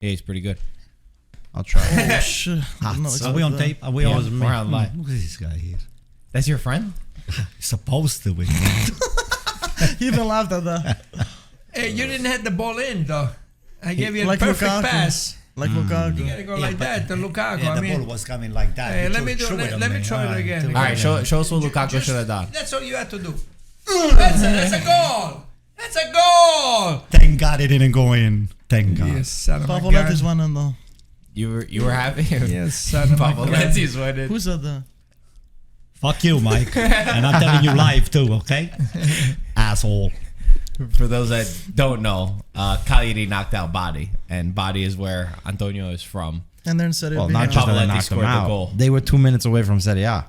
Yeah, he's pretty good. I'll try. Oh shit! Are we on tape? Are we Yeah, on? we're on live. Look at this guy here. That's your friend? Supposed to be. He even laughed at that. Hey, you didn't have the ball in though. I gave you a Like perfect Lukaku. pass. Like Lukaku. You gotta go like that to Lukaku. Yeah, I the mean, ball was coming like that. hey, He let me threw it on let me try it Alright, again. do it All right, again. show us what Lukaku should have done. That's all you had to do. That's a goal. That's a goal. Thank God it didn't go in. Thank God. Yes, son of a Pavoletti's gun. winning though. You were happy? Yes, son of a gun. Pavoletti's winning. Who said that? Fuck you, Mike. And I'm telling you live too, okay? Asshole. For those that don't know, Cagliari knocked out Bari, and Bari is where Antonio is from. And they're in Serie Well, B. not now. just that they Pavoletti knocked them scored the out. goal. They were 2 minutes away from Serie A.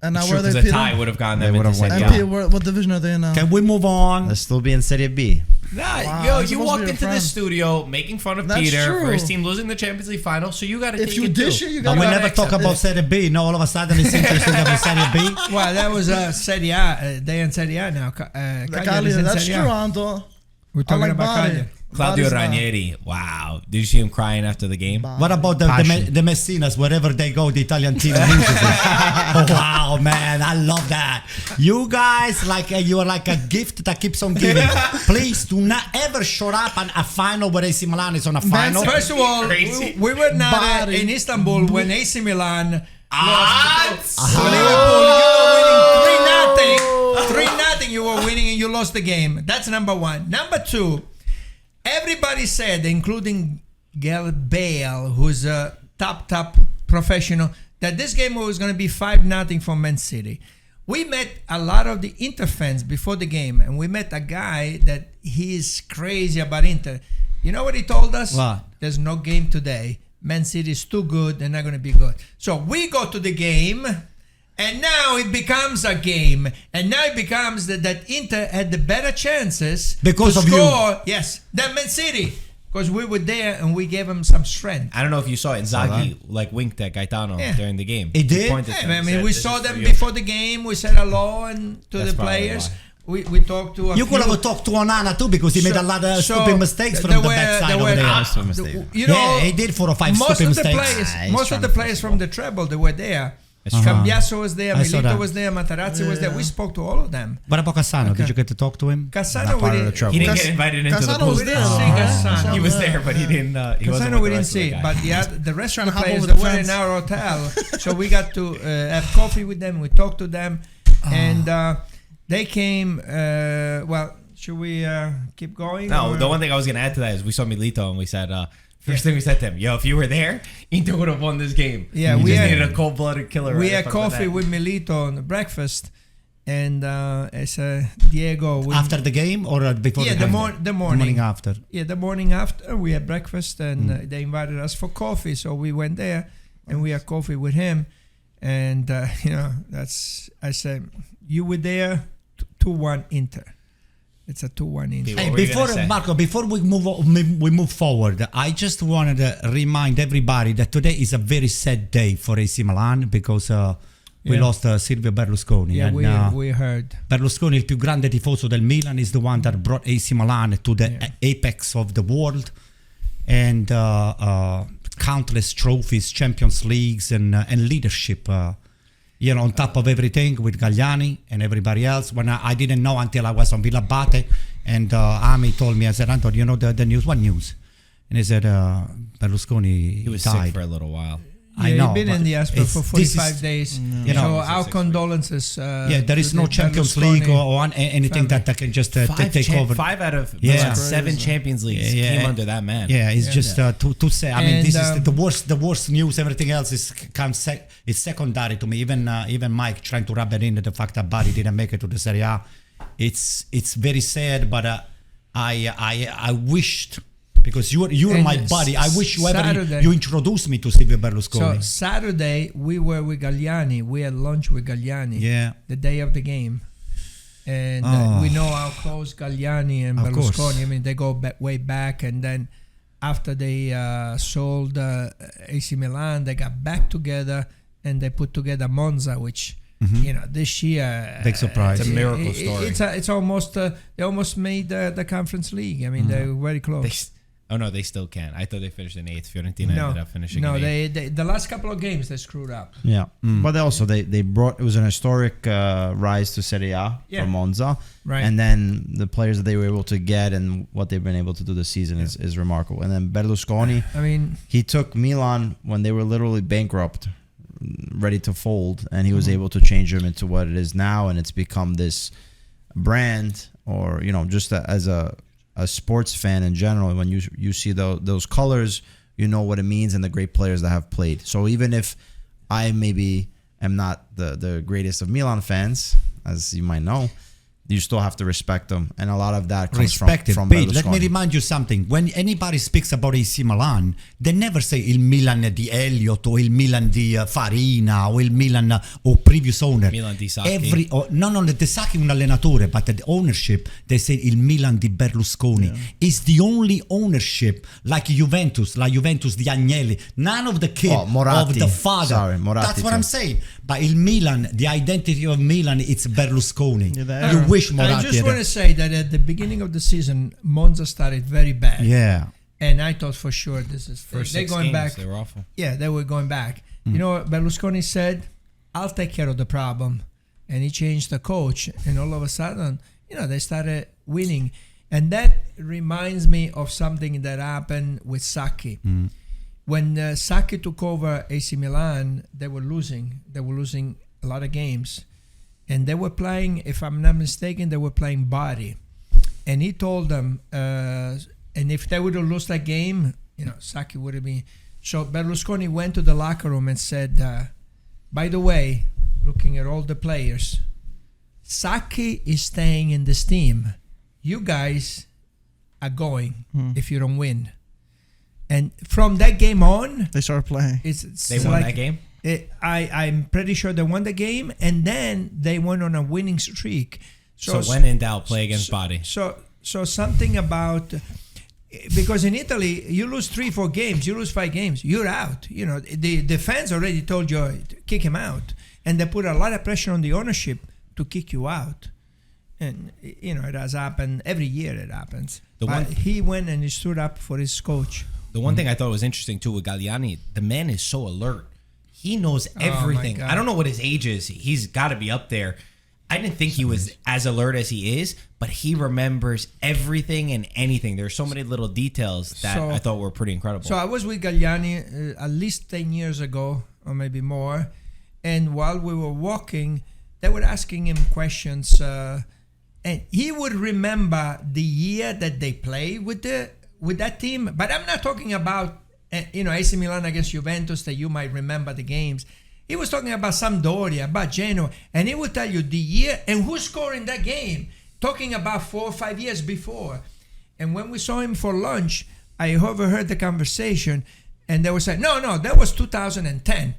And now True, where are they? because a Peter? tie would have gone They them into would've went Serie And A. Peter, what division are they in now? Can we move on? They'll still be in Serie B. Nah, Wow, yo, it's you supposed to walked be a into friend. this studio making fun of That's Peter true. for his team losing the Champions League final, so you got to If take you it dish too. it, you But got we to never talk about Serie B. No, all of a sudden it's interesting about Serie B. Well, that was Serie A. They in Serie A now. Cagliari's in That's Serie true, A. Anto. We're talking like about Bari. Cagliari. Claudio Bari's not. Ranieri, wow. Did you see him crying after the game? What about the Messinas? Wherever they go, the Italian team loses. Oh, wow, man, I love that. You guys, you are like a gift that keeps on giving. Please do not ever show up at a final where AC Milan is on a final. First of all, Crazy. we were not Bari. in Istanbul when AC Milan Ah, lost to Liverpool. You were winning 3-0. 3-0 you were winning and you lost the game. That's number one. Number two, everybody said, including Gareth Bale, who's a top professional, that this game was going to be 5-0 for Man City. We met a lot of the Inter fans before the game, and we met a guy that he is crazy about Inter. You know what he told us? What? There's no game today. Man City is too good. They're not going to be good. So we go to the game, and now it becomes a game. And now it becomes that Inter had the better chances Because to of you. score, yes, than Man City. Because we were there and we gave them some strength. I don't know if you saw it. Inzaghi winked at Gaetano Yeah. during the game. He did? pointed to him I and mean, said, we "This saw is for them you." before the game. We said hello and to That's the probably players. why. We talked to a You could few. have talked to Onana too because he made a lot of stupid mistakes from the backside over there. Stupid mistake. You know, Yeah, he did 4 or 5 most stupid of the mistakes. players, he's most of trying the to players fix from the treble, they were there. Cambiasso was there, I saw Milito that. was there, Materazzi was there. We spoke to all of them. What about Cassano? Did you get to talk to him? Cassano, Not we part of the didn't. trouble. He didn't Cas- get invited into the Cassano pool. was We there. didn't see Cassano. He was there, but he didn't. He wasn't Cassano, with we the didn't rest of the see, guys. but the rest of the Trying to hop players over they the were fence. in our hotel, so we got to have coffee with them. We talked to them, and they came. Well, should we keep going? No, or- the one thing I was going to add to that is we saw Milito and we said, first thing we said to him, yo, if you were there, Inter would have won this game. Yeah, we we just had- needed a cold-blooded killer. We right had in front of coffee that. with Milito on the breakfast, and as Diego. After the game or before Yeah, the game? the The morning. morning after. Yeah, the morning after we had breakfast, and they invited us for coffee, so we went there and we had coffee with him, and I said you were there, 2-1 Inter. It's a 2-1 Inter. What Hey, were you before gonna say? Marco, before we move forward, I just wanted to remind everybody that today is a very sad day for AC Milan because we Yeah. lost Silvio Berlusconi. Yeah, and, we heard. Berlusconi, il più grande tifoso del Milan, is the one that brought AC Milan to the apex of the world, and countless trophies, Champions Leagues, and leadership. On top of everything with Galliani and everybody else. When I didn't know until I was on Villa Bate, and Ami told me, I said, Anto, you know the news? What news? And he said, Berlusconi He was died. sick for a little while. I Yeah, know. he's been in but the hospital it's- for this 45 is- days. You know, So He's our sick. condolences. yeah, there is to no the Champions Berlusconi League or anything family. that can just take over. 5 out of Yeah. Milan's 7 Champions Leagues came under that man. Yeah, it's just too sad. I mean, And, this is the worst news. Everything else is it's secondary to me. Even Mike trying to rub it in the fact that Bari didn't make it to the Serie A. It's very sad, but I wished, because you're And my buddy. I wish Saturday- you introduced me to Silvio Berlusconi. So Saturday we were with Galliani. We had lunch with Galliani. Yeah. The day of the game, and we know how close Galliani and Of Berlusconi. course. I mean, they go way back, and then after they sold AC Milan, they got back together and they put together Monza, which this year Big surprise. It's a miracle story. It's almost they almost made the Conference League. I mean, they were very close. Oh no, they still can't. I thought they finished in 8th. Fiorentina ended up finishing. No, in 8th. they the last couple of games they screwed up. Yeah, but they brought, it was an historic rise to Serie A Yeah. for Monza, Right. and then the players that they were able to get and what they've been able to do this season is remarkable. And then Berlusconi, I mean, he took Milan when they were literally bankrupt, ready to fold, and he was able to change them into what it is now, and it's become this brand, or just as a sports fan in general. When you see those colors, you know what it means, and the great players that have played. So even if I maybe am not the greatest of Milan fans, as you might know, you still have to respect them, and a lot of that comes Respected. from Pete, let Berlusconi. me remind you something. When anybody speaks about AC Milan, they never say il Milan di Elliott or il Milan di Farina or il Milan or previous owner. Milan di Sacchi. No, the Sacchi è un allenatore, but the ownership, they say il Milan di Berlusconi. It's the only ownership like Juventus di Agnelli. None of the kid Moratti. of the father. Sorry, Moratti That's what too. I'm saying. But il Milan, the identity of Milan, it's Berlusconi. Yeah, they You are. wish Moratti. I just want to say that at the beginning of the season, Monza started very bad. Yeah. And I thought for sure this is First they're 6 going games, back. they were awful. Yeah, they were going back. You know what Berlusconi said? I'll take care of the problem. And he changed the coach, and all of a sudden, they started winning. And that reminds me of something that happened with Sacchi. When Sacchi took over AC Milan, they were losing. They were losing a lot of games. And they were playing, if I'm not mistaken, they were playing Bari. And he told them, and if they would have lost that game, Sacchi would have been. So Berlusconi went to the locker room and said, by the way, looking at all the players, Sacchi is staying in this team. You guys are going if you don't win. And from that game on, They started playing. it's They won like, that game. I'm pretty sure they won the game, and then they went on a winning streak. So when in doubt, play against Bari. So something about, because in Italy you lose 3-4 games, you lose 5 games, you're out. The fans already told you kick him out, and they put a lot of pressure on the ownership to kick you out. And it has happened every year. It happens. But he went and he stood up for his coach. The one thing I thought was interesting too with Galliani, the man is so alert. He knows everything. God. I don't know what his age is. He's got to be up there. I didn't think he was as alert as he is, but he remembers everything and anything. There's so many little details that I thought were pretty incredible. So I was with Galliani at least 10 years ago, or maybe more. And while we were walking, they were asking him questions. And he would remember the year that they played with that team. But I'm not talking about, AC Milan against Juventus that you might remember the games. He was talking about Sampdoria, about Genoa, and he would tell you the year and who scored in that game, talking about 4 or 5 years before. And when we saw him for lunch, I overheard the conversation, and they were saying, no, that was 2010.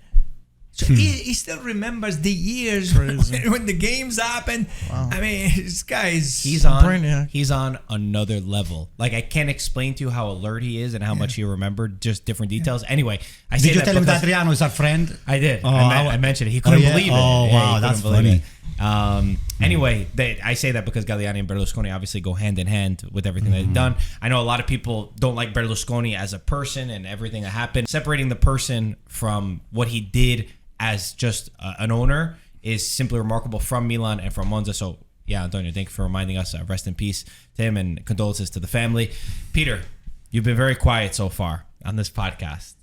So he still remembers the years when the games happened. Wow. I mean, this guy is... He's on Brainiac. another level. Like, I can't explain to you how alert he is and how much he remembered, just different details. Anyway, I say Did you that tell him because that Adriano is our friend? I did. Oh, I mentioned it. He couldn't believe it. Oh, Yeah, wow, he that's couldn't believe funny. it. Anyway, I say that because Galliani and Berlusconi obviously go hand in hand with everything they've done. I know a lot of people don't like Berlusconi as a person and everything that happened. Separating the person from what he did as just an owner is simply remarkable from Milan and from Monza. So, yeah, Antonio, thank you for reminding us. Rest in peace to him and condolences to the family. Peter, you've been very quiet so far on this podcast.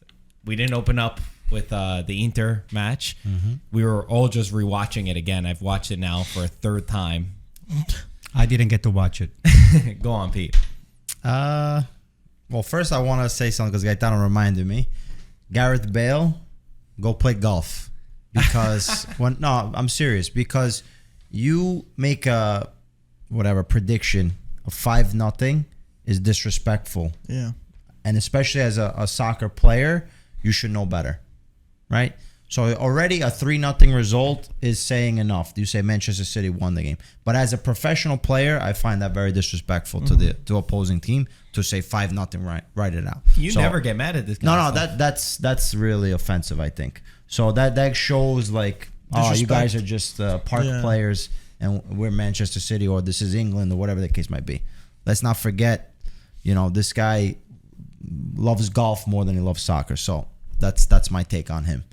We didn't open up with the Inter match. We were all just rewatching it again. I've watched it now for a third time. I didn't get to watch it. Go on, Pete. Well, first I want to say something because Gaetano reminded me. Gareth Bale, go play golf. Because I'm serious. Because you make a prediction of 5-0 is disrespectful. Yeah. And especially as a soccer player, you should know better, right? So already a 3-0 result is saying enough. You say Manchester City won the game, but as a professional player, I find that very disrespectful to the opposing team to say 5-0, write it out. You never get mad at this guy. No, that's really offensive, I think. So that shows like, oh, you guys are just park players, and we're Manchester City, or this is England, or whatever the case might be. Let's not forget, this guy loves golf more than he loves soccer. So that's my take on him.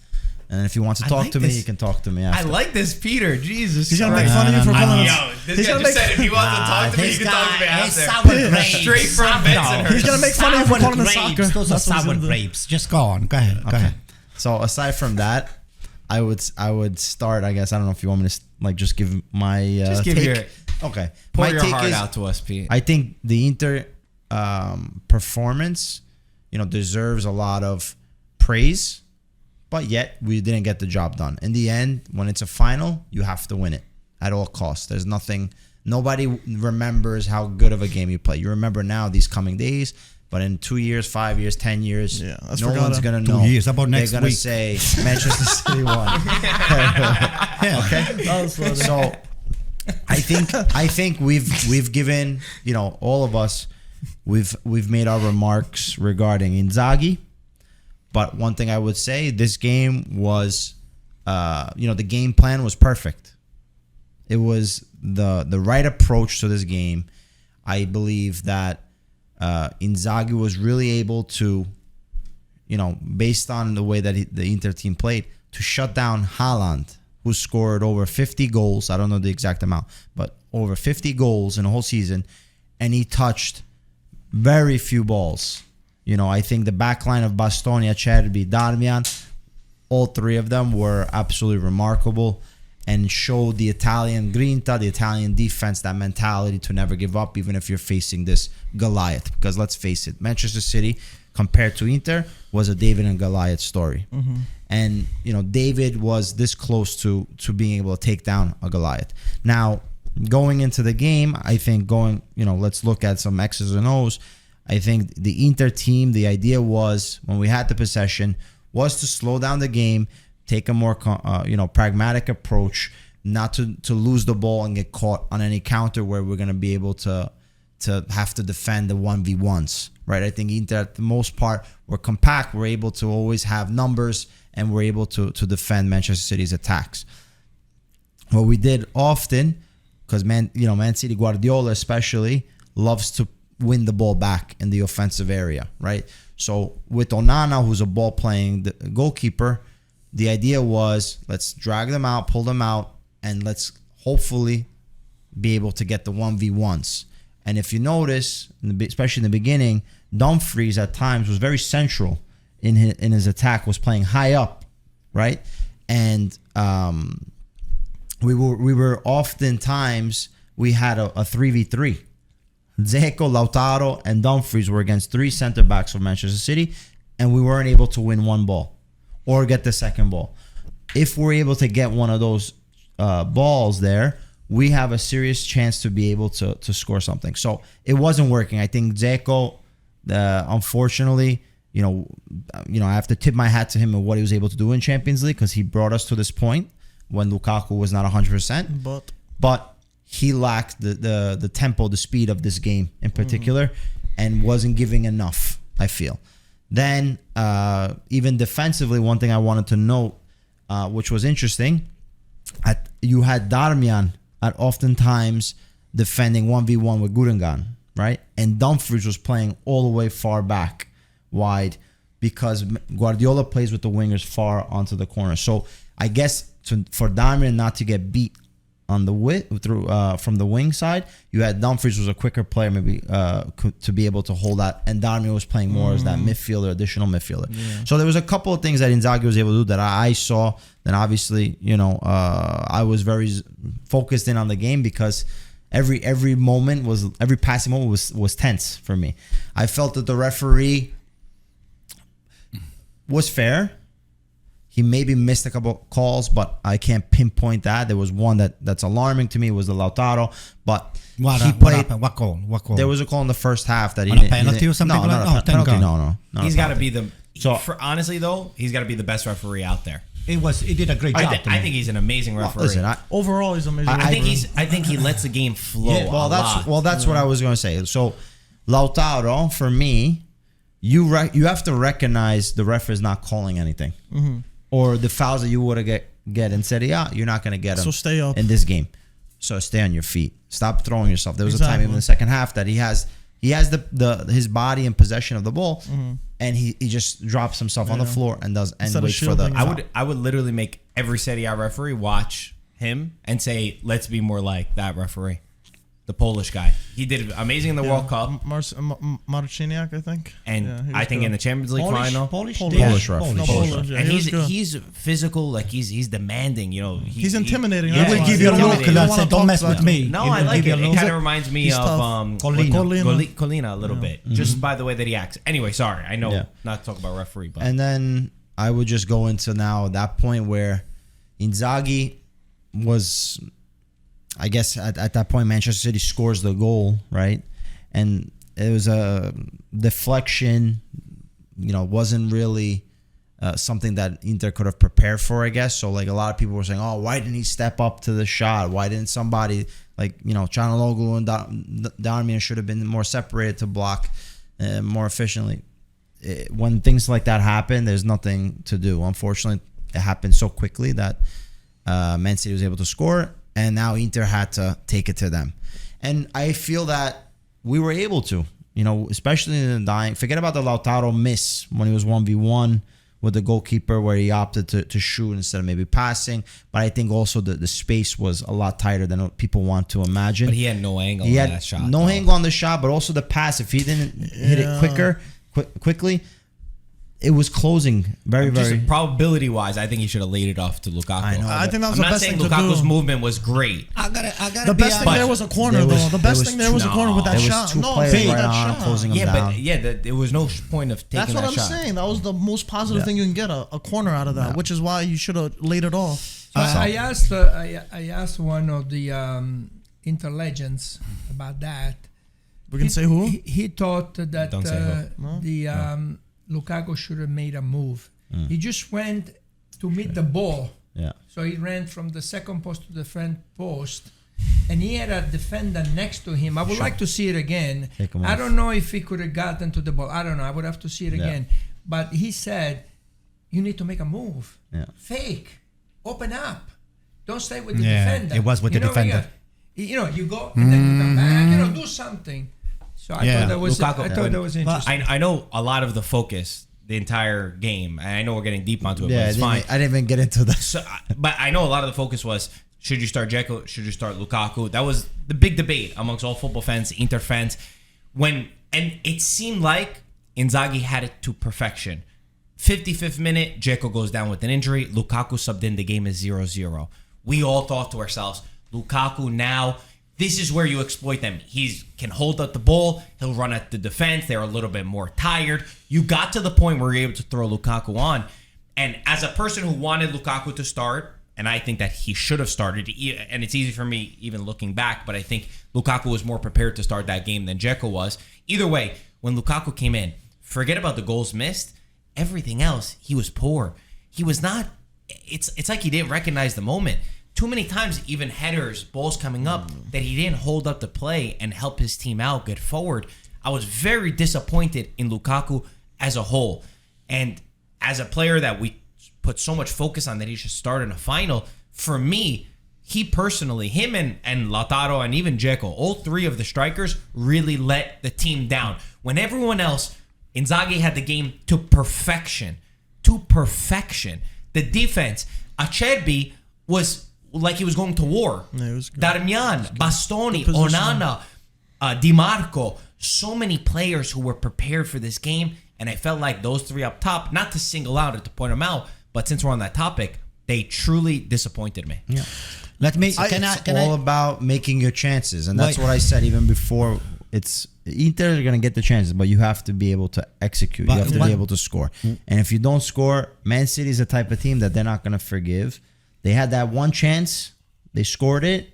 And if he wants to talk to me, he can talk to me after. I like this, Peter. Jesus. He's gonna Christ. make fun of you for calling Yo, this guy just said if he wants to talk to me, he can talk to me after. Straight from Bensonhurst. He's gonna make fun of you for calling him soccer. Those are That's what he's sour gonna do. grapes. Just go on. Go ahead. Go ahead. So aside from that, I would start. I guess I don't know if you want me to like just give my Just give take. your Okay, pour my your take heart is out to us, Pete. I think the Inter performance, deserves a lot of praise, but yet we didn't get the job done. In the end, when it's a final, you have to win it at all costs. There's nothing. Nobody remembers how good of a game you play. You remember now these coming days. But in 2 years, 5 years, 10 years, Yeah, that's no forgotten. one's gonna 2 know. years. How about next They're gonna week? say Manchester City won. Okay, That was funny. so I think we've given all of us we've made our remarks regarding Inzaghi. But one thing I would say, this game was the game plan was perfect. It was the right approach to this game. I believe that Inzaghi was really able to, based on the way that the Inter team played, to shut down Haaland, who scored over 50 goals. I don't know the exact amount, but over 50 goals in a whole season. And he touched very few balls. I think the back line of Bastoni, Acerbi, Darmian, all three of them were absolutely remarkable and showed the Italian grinta, the Italian defense, that mentality to never give up, even if you're facing this Goliath. Because let's face it, Manchester City, compared to Inter, was a David and Goliath story. Mm-hmm. And, David was this close to being able to take down a Goliath. Now, going into the game, I think let's look at some X's and O's. I think the Inter team, the idea was, when we had the possession, was to slow down the game, take a more pragmatic approach, not to lose the ball and get caught on any counter where we're going to be able to have to defend the 1v1s, right? I think Inter, at the most part, were compact. We're able to always have numbers, and we're able to defend Manchester City's attacks. What we did often, because Man City, Guardiola especially, loves to win the ball back in the offensive area, right? So with Onana, who's a ball-playing goalkeeper, the idea was, let's drag them out, pull them out, and let's hopefully be able to get the 1v1s. And if you notice, especially in the beginning, Dumfries at times was very central in his attack, was playing high up, right? And we were oftentimes, we had a 3v3. Dzeko, Lautaro, and Dumfries were against three center backs of Manchester City, and we weren't able to win one ball or get the second ball. If we're able to get one of those balls there, we have a serious chance to be able to score something. So it wasn't working. I think Dzeko, unfortunately, I have to tip my hat to him and what he was able to do in Champions League, because he brought us to this point when Lukaku was not 100%. But he lacked the tempo, the speed of this game in particular, and wasn't giving enough, I feel. Then, even defensively, one thing I wanted to note, which was interesting, you had Darmian at oftentimes defending 1v1 with Gundogan, right? And Dumfries was playing all the way far back, wide, because Guardiola plays with the wingers far onto the corner. So I guess for Darmian not to get beat on the from the wing side, you had Dumfries was a quicker player, maybe to be able to hold that, and Darmian was playing more as that additional midfielder. Yeah. So there was a couple of things that Inzaghi was able to do that I saw. Then obviously, I was very focused in on the game, because every passing moment was tense for me. I felt that the referee was fair. He maybe missed a couple calls, but I can't pinpoint that. There was one that's alarming to me, was the Lautaro. But what happened? What call? There was a call in the first half that he didn't. A penalty or something? No, penalty. No. He's got to be honestly though, he's got to be the best referee out there. He did a great job. I think he's an amazing referee. Listen, overall, he's amazing. I think he lets the game flow. Yeah, that's what I was going to say. So Lautaro, for me, you have to recognize the ref is not calling anything. Mm-hmm. Or the fouls that you would get in Serie A, you're not going to get them. So stay up in this game. So stay on your feet. Stop throwing yourself. There was a time even in the second half that he has He has his body in possession of the ball, and he just drops himself on the floor and waits for the. I would literally make every Serie A referee watch him and say, let's be more like that referee. The Polish guy. He did amazing in the World Cup. Marciniak, I think. And I think in the Champions League final. Polish ref. Polish. And he's physical, like he's demanding, you know. He's intimidating. Yeah, He will give you a look and say, don't mess with me. No, I like it. It kind of reminds me of Colina a little bit. Just by the way that he acts. Anyway, sorry. I know not to talk about referee. But. And then I would just go into now that point where Inzaghi was... I guess at that point, Manchester City scores the goal, right? And it was a deflection, you know, wasn't really something that Inter could have prepared for, I guess. So, like, a lot of people were saying, oh, why didn't he step up to the shot? Why didn't somebody, like, you know, Çalhanoğlu and Darmian should have been more separated to block more efficiently. When things like that happen, there's nothing to do. Unfortunately, it happened so quickly that Man City was able to score. And now Inter had to take it to them. And I feel that we were able to, you know, especially in the dying. Forget about the Lautaro miss when he was 1v1 with the goalkeeper where he opted to shoot instead of maybe passing. But I think also the space was a lot tighter than what people want to imagine. But he had no angle on that shot. No angle on the shot, but also the pass. If he didn't hit it quickly, it was closing very. Probability-wise, I think he should have laid it off to Lukaku. I know. I think that was I'm the not best saying thing to Lukaku's do. movement was great. I gotta The be best thing honest. there was a corner, though. The best thing there was a corner with that There was shot. two No, players with right that on shot. closing him down. There was no point of taking That's what that I'm shot. saying. That was the most positive thing you can get, a corner out of that, which is why you should have laid it off. So I asked one of the Inter legends about that. We can say who? He thought that Don't say who. Lukaku should have made a move. He just went to meet the ball. Yeah. So he ran from the second post to the front post, and he had a defender next to him. I would like to see it again. I don't know if he could have gotten to the ball. I don't know. I would have to see it again. But he said, you need to make a move. Yeah. Fake. Open up. Don't stay with the defender. It was with the defender. You go and then you come back. Do something. So I thought that was Lukaku, I thought that was interesting. I know a lot of the focus the entire game, and I know we're getting deep onto it, Yeah, but it's fine. I didn't even get into that. So, but I know a lot of the focus was, should you start Dzeko? Should you start Lukaku? That was the big debate amongst all football fans, Inter fans. And it seemed like Inzaghi had it to perfection. 55th minute, Dzeko goes down with an injury. Lukaku subbed in. The game is 0-0. We all thought to ourselves, Lukaku now, this is where you exploit them. He can hold up the ball. He'll run at the defense. They're a little bit more tired. You got to the point where you're able to throw Lukaku on. And as a person who wanted Lukaku to start, and I think that he should have started, and it's easy for me even looking back, but I think Lukaku was more prepared to start that game than Dzeko was. Either way, when Lukaku came in, forget about the goals missed. Everything else, he was poor. He was not, it's like he didn't recognize the moment. Too many times, even headers, balls coming up, that he didn't hold up the play and help his team out, get forward. I was very disappointed in Lukaku as a whole. And as a player that we put so much focus on that he should start in a final, for me, he personally, him and Lautaro and even Dzeko, all three of the strikers really let the team down. When everyone else, Inzaghi had the game to perfection. To perfection. The defense, Acerbi was like he was going to war. Yeah, it was good. Darmian, Bastoni, Onana, Di Marco, so many players who were prepared for this game, and I felt like those three up top, not to single out or to point them out, but since we're on that topic, they truly disappointed me. Yeah. Let me. It's all about making your chances, and that's what I said even before. It's Inter are gonna get the chances, but you have to be able to execute. You have to be able to score, and if you don't score, Man City is the type of team that they're not gonna forgive. They had that one chance, they scored it.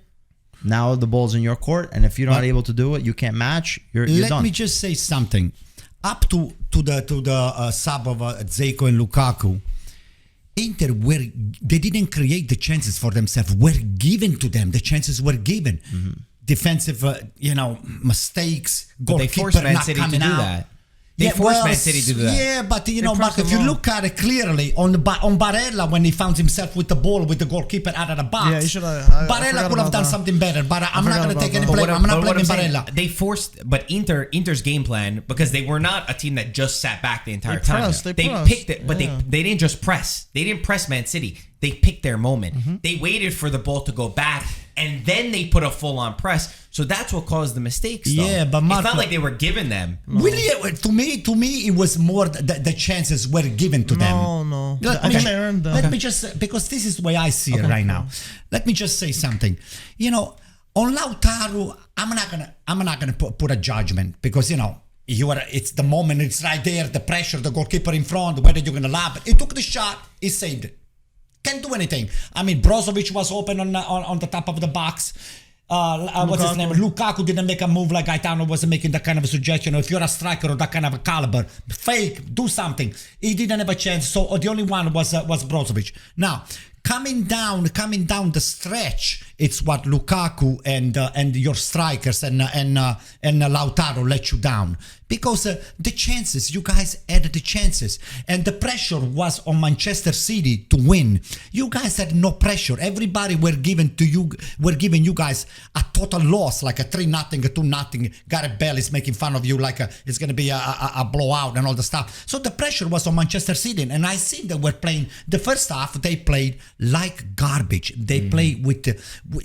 Now the ball's in your court, and if you're not able to do it, you can't match. You're done. Let me just say something. Up to the sub of Dzeko and Lukaku, Inter they didn't create the chances for themselves. Were given to them. The chances were given. Defensive, mistakes. But they forced Man City to do that. They forced Man City to do that. Yeah, but Mark, if you look at it clearly on Barella when he found himself with the ball with the goalkeeper out of the box, Yeah, he should have. Barella could have done something better. But I'm not going to take any blame. I'm not blaming Barella. They forced, but Inter's game plan, because they were not a team that just sat back the entire They time. pressed, they pressed. Picked it, but they didn't just press. They didn't press Man City. They picked their moment. They waited for the ball to go back, and then they put a full-on press. So that's what caused the mistakes. Though. Yeah, but Marco, it's not like they were given them. Really, to me, it was more the chances were given to them. No. Let me just, because this is the way I see it right now. Let me just say something. On Lautaro, I'm not gonna put a judgment, because it's the moment, it's right there, the pressure, the goalkeeper in front, whether you're gonna lap it. He took the shot, he saved it. Can't do anything. I mean, Brozovic was open on the top of the box. What's his name? Lukaku didn't make a move like Gaetano was making that kind of a suggestion. If you're a striker of that kind of a caliber, fake, do something. He didn't have a chance. So the only one was Brozovic. Now, coming down the stretch, it's what Lukaku and your strikers and Lautaro let you down, because the chances, you guys had the chances, and the pressure was on Manchester City to win. You guys had no pressure. Everybody were giving you guys a total loss, like a 3-0, a 2-0. Gareth Bale is making fun of you like it's going to be a blowout and all the stuff. So the pressure was on Manchester City, and I see they were playing the first half. They played like garbage. They played with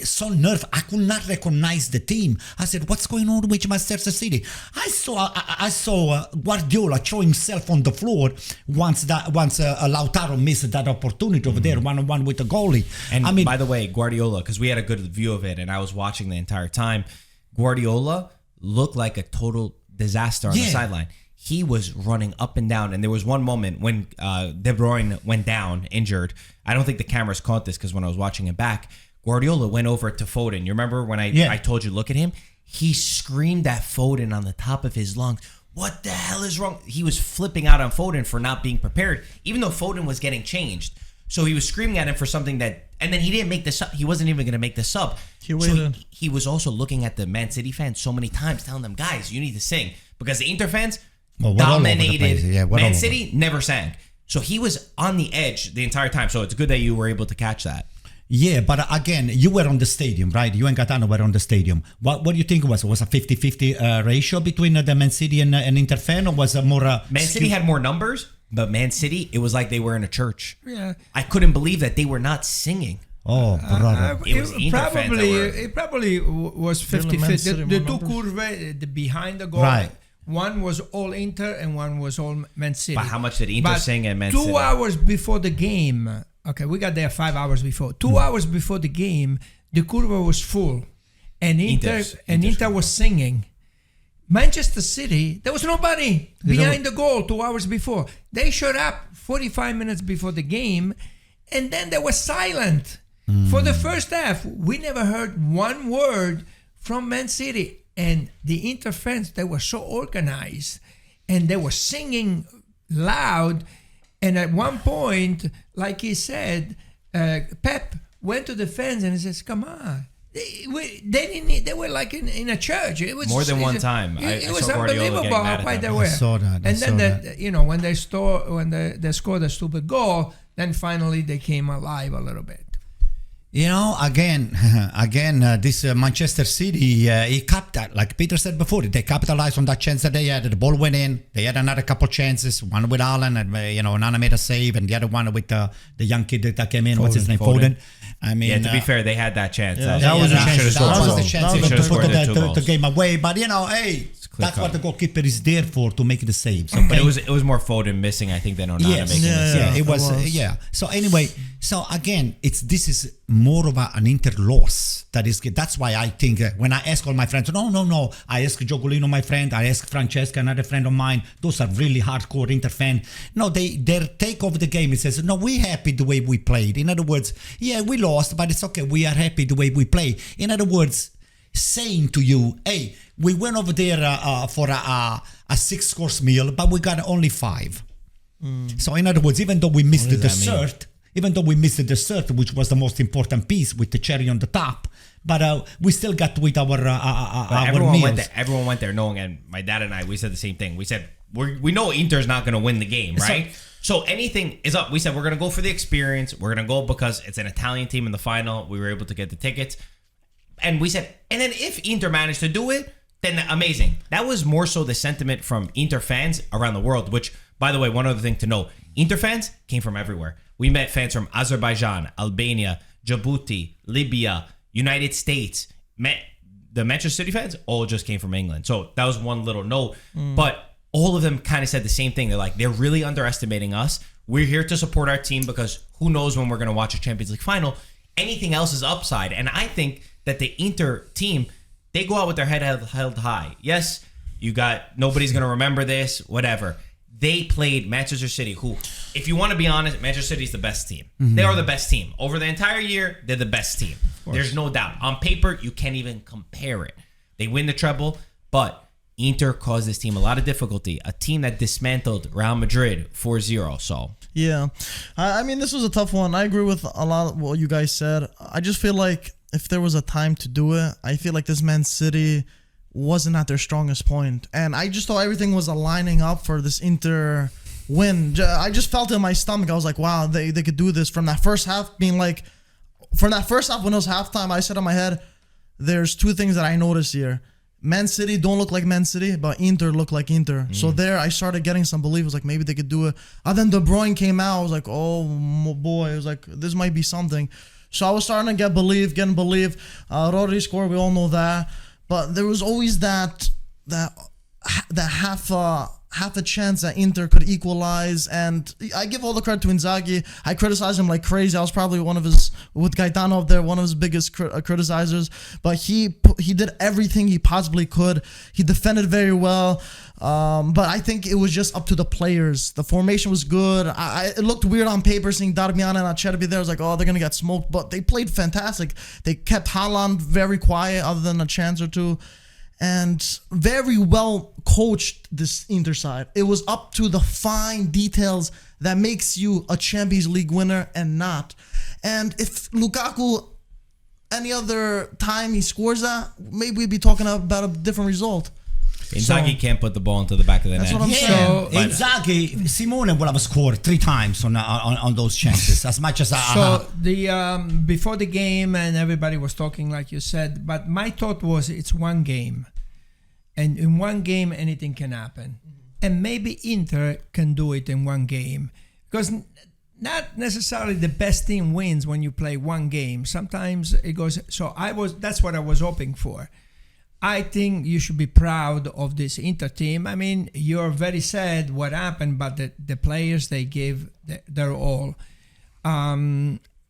so nerve. I could not recognize the team. I said, "What's going on with Manchester City?" I saw Guardiola throw himself on the floor once Lautaro missed that opportunity over there, 1-on-1 with the goalie. And by the way, Guardiola, because we had a good view of it, and I was watching the entire time. Guardiola looked like a total disaster on the sideline. He was running up and down, and there was one moment when De Bruyne went down injured. I don't think the cameras caught this, because when I was watching it back, Guardiola went over to Foden. You remember when I told you, look at him? He screamed at Foden on the top of his lungs. What the hell is wrong? He was flipping out on Foden for not being prepared, even though Foden was getting changed. So he was screaming at him for something that, and then he didn't make the sub. He wasn't even going to make the sub. He waited. So he was also looking at the Man City fans so many times, telling them, guys, you need to sing, because the Inter fans dominated. Man City never sang. So he was on the edge the entire time. So it's good that you were able to catch that. Yeah, but again, you were on the stadium, right? You and Gaetano were on the stadium. What do you think it was? Was a 50-50 ratio between the Man City and Inter fan, or was it more... Man City had more numbers, but Man City, it was like they were in a church. Yeah. I couldn't believe that they were not singing. Oh, brother. It probably was 50-50. The two curve behind the goal. Right. One was all Inter and one was all Man City. But how much did Inter sing and Man City? 2 hours before the game... Okay, we got there 5 hours before. 2 hours before the game, the curva was full, and Inter was singing. Manchester City, there was nobody behind the goal 2 hours before. They showed up 45 minutes before the game, and then they were silent. For the first half, we never heard one word from Man City. And the Inter fans, they were so organized, and they were singing loud. And at one point, like he said, Pep went to the fans and he says, "Come on." They were like in a church. It was more than one time. It was unbelievable how quiet they were. I saw that. And then when they scored a stupid goal, then finally they came alive a little bit. Again, this Manchester City, he capitalized, like Peter said before, they capitalized on that chance that they had. The ball went in. They had another couple chances. One with Allen, and Onana made a save, and the other one with the young kid that came in. What's his name? Foden. I mean, to be fair, they had that chance. That was the chance. That was the chance to put the game away. But hey. That's what the goalkeeper is there for, to make the saves. Okay? But it was more Foden missing, I think, than Onana making the save. It was. So anyway, again, this is more of an Inter loss. That's why I think when I ask all my friends, no, I ask Giogolino, my friend, I ask Francesca, another friend of mine. Those are really hardcore Inter fan. No, their take of the game. It says, no, we're happy the way we played. In other words, yeah, we lost, but it's okay. We are happy the way we play. In other words, saying to you, hey, we went over there for a 6-course meal, but we got only 5. So in other words, even though we missed the dessert, even though we missed the dessert, which was the most important piece with the cherry on the top. But we still got to eat our meals. Everyone went there knowing, and my dad and I, we said the same thing. We said, we know Inter's not going to win the game, right? So anything is up. We said, we're going to go for the experience. We're going to go because it's an Italian team in the final. We were able to get the tickets. And we said, and then if Inter managed to do it, then amazing. That was more so the sentiment from Inter fans around the world, which, by the way, one other thing to know, Inter fans came from everywhere. We met fans from Azerbaijan, Albania, Djibouti, Libya, United States. The Manchester City fans all just came from England. So that was one little note. But all of them kind of said the same thing. They're like, they're really underestimating us. We're here to support our team because who knows when we're going to watch a Champions League final. Anything else is upside. And I think that the Inter team, they go out with their head held high. Yes, nobody's going to remember this, whatever. They played Manchester City, who, if you want to be honest, Manchester City is the best team. They are the best team. Over the entire year, they're the best team. There's no doubt. On paper, you can't even compare it. They win the treble, but Inter caused this team a lot of difficulty. A team that dismantled Real Madrid 4-0. So yeah, I mean, this was a tough one. I agree with a lot of what you guys said. I just feel like if there was a time to do it, I feel like this Man City wasn't at their strongest point. And I just thought everything was aligning up for this Inter win. I just felt it in my stomach. I was like, wow, they could do this. From that first half being like, from that first half when it was halftime, I said in my head, there's two things that I noticed here. Man City don't look like Man City, but Inter look like Inter. So there, I started getting some belief. It was like, maybe they could do it. And then De Bruyne came out. I was like, oh boy. It was like, this might be something. So I was starting to getting belief. Rodri scored. We all know that. But there was always that half a chance that Inter could equalize. And I give all the credit to Inzaghi. I criticized him like crazy. I was probably with Gaetano up there, one of his biggest criticizers. But he did everything he possibly could. He defended very well. But I think it was just up to the players. The formation was good. It looked weird on paper seeing Darmian and Acerbi there. I was like, oh, they're going to get smoked. But they played fantastic. They kept Haaland very quiet other than a chance or two. And very well coached this Inter side. It was up to the fine details that makes you a Champions League winner and not. And if Lukaku, any other time he scores that, maybe we'd be talking about a different result. Inzaghi can't put the ball into the back of the net. That's what I'm Yeah, saying. Inzaghi, Simone would have scored 3 times on those chances, as much as So before the game, and everybody was talking like you said, but my thought was it's one game, and in one game anything can happen, and maybe Inter can do it in one game, because not necessarily the best team wins when you play one game. Sometimes it goes. So that's what I was hoping for. I think you should be proud of this Inter team. I mean, you're very sad what happened, but the players, they gave their all.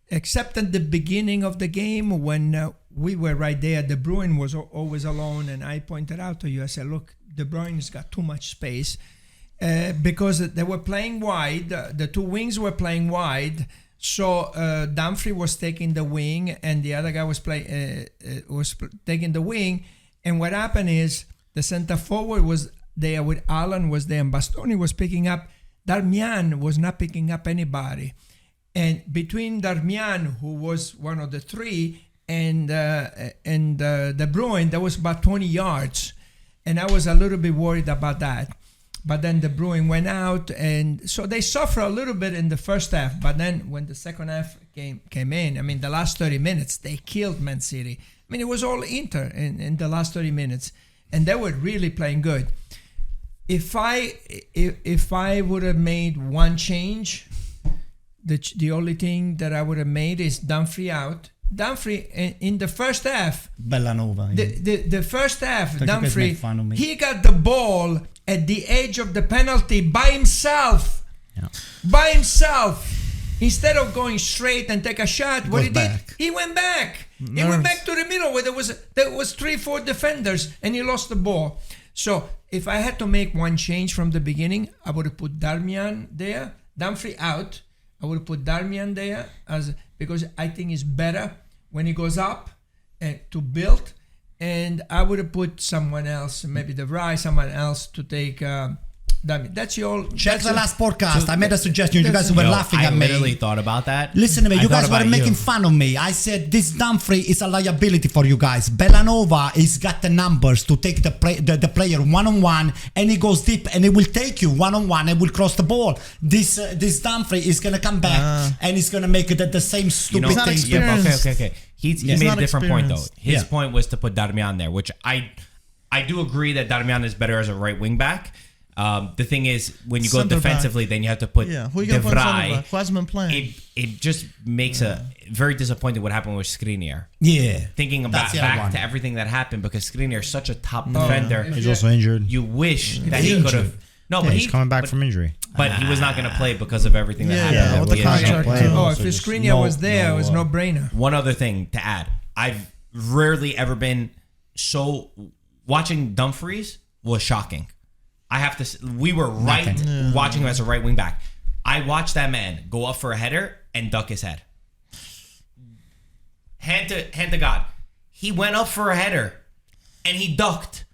Except at the beginning of the game when we were right there, De Bruyne was always alone, and I pointed out to you, I said, look, De Bruyne's got too much space because they were playing wide. The two wings were playing wide. So Dumfries was taking the wing, and the other guy was taking the wing. And what happened is the center forward was there with Allen was there, and Bastoni was picking up. Darmian was not picking up anybody. And between Darmian, who was one of the three, and De Bruyne, there was about 20 yards. And I was a little bit worried about that. But then De Bruyne went out, and so they suffered a little bit in the first half. But then when the second half came in, I mean, the last 30 minutes, they killed Man City. I mean, it was all Inter in the last 30 minutes, and they were really playing good. If I would have made one change, the only thing that I would have made is Dumfries out. Dumfries in the first half. Bellanova. The first half, Dumfries, he got the ball at the edge of the penalty by himself. Yeah. By himself. Instead of going straight and take a shot, what he did, he went back. He went back to the middle where there was 3-4 defenders, and he lost the ball. So if I had to make one change from the beginning, I would have put Darmian there, Dumfries out. I would have put Darmian there because I think it's better when he goes up to build, and I would have put someone else, maybe De Vrij, someone else to take Damn it. That's your. Check the last podcast. I made a suggestion. You guys were laughing at I me. literally thought about that. Listen to me. I You thought guys were about making fun of me. I said this Dumfries is a liability for you guys. Bellanova has got the numbers to take the player one-on-one, and he goes deep, and he will take you one-on-one and will cross the ball. This Dumfries is gonna come back and he's gonna make the same stupid not thing. experienced. Okay. He made a different point though. experienced. His point was to put Darmian there, which I do agree that Darmian is better as a right wing back. The thing is, when you go Center defensively, then you have to put Yeah, who you De gonna put center Vrij. back? Who hasn't been playing? It just makes a very disappointing what happened with Skriniar. Yeah. Thinking about That's the other back one. to everything that happened because Skriniar is such a top defender. He's also injured. You wish that he could have. No, Yeah, but he's coming back from injury. But he was not going to play because of everything that Yeah, happened. with the Yeah. contract. Play, Oh, also if just Skriniar was there, it was no brainer. One other thing to add. I've rarely ever been so watching Dumfries was shocking. I have to. We were right watching him as a right wing back. I watched that man go up for a header and duck his head. Hand to God, he went up for a header and he ducked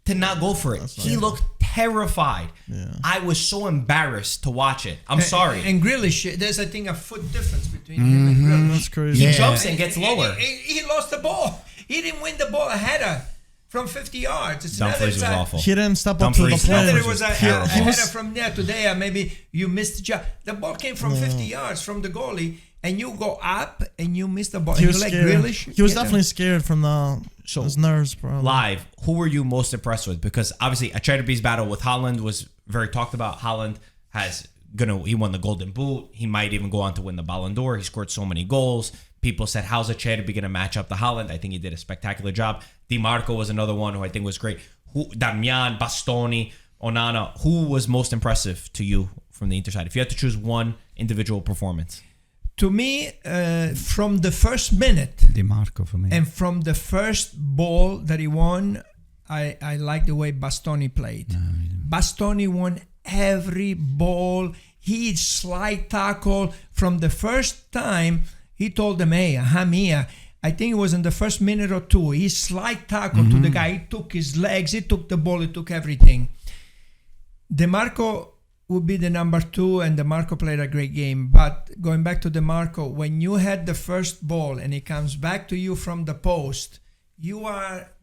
to not go for it. He looked terrified. Yeah. I was so embarrassed to watch it. I'm sorry. And Grealish, there's I think a foot difference between him and Grealish. That's crazy. He jumps and gets lower. He lost the ball. He didn't win the ball. A header from 50 yards. It's Dumfries was awful. He didn't step up to the Dumfries- Not that plate. it was a header from there to there. Maybe you missed the job. The ball came from 50 yards from the goalie, and you go up and you miss the ball. He And was you're like scared. Grealish. He was Get him. definitely scared from his nerves, bro. Live, who were you most impressed with? Because obviously, Acerbi's battle with Haaland was very talked about. Haaland he won the Golden Boot. He might even go on to win the Ballon d'Or. He scored so many goals. People said, how's Acerbi going to match up to Haaland? I think he did a spectacular job. Di Marco was another one who I think was great. Darmian, Bastoni, Onana. Who was most impressive to you from the Inter side? If you had to choose one individual performance. To me, from the first minute Di Marco for me. and from the first ball that he won, I like the way Bastoni played. Bastoni won every ball. He slide tackle from the first time. He told them, hey, I'm here. I think it was in the first minute or two. He slide tackle to the guy. He took his legs. He took the ball. He took everything. DeMarco would be the number 2, and DeMarco played a great game. But going back to DeMarco, when you had the first ball and it comes back to you from the post,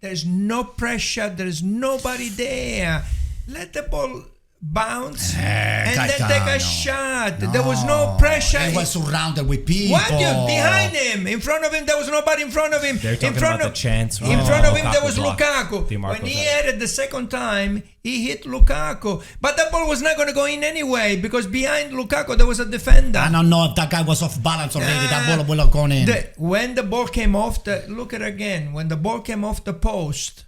there's no pressure. There's nobody there. Let the ball bounce and then take a shot. There was no pressure. He was surrounded with people. What? Behind him, in front of him, there was nobody in front of him. They're talking in front about of the chance. In front of him, there was blocked. Lukaku. Di Marco When he said. had it the second time, he hit Lukaku. But that ball was not going to go in anyway because behind Lukaku, there was a defender. I don't know if that guy was off balance already. That ball will have gone in. When the ball came off look at it again. When the ball came off the post,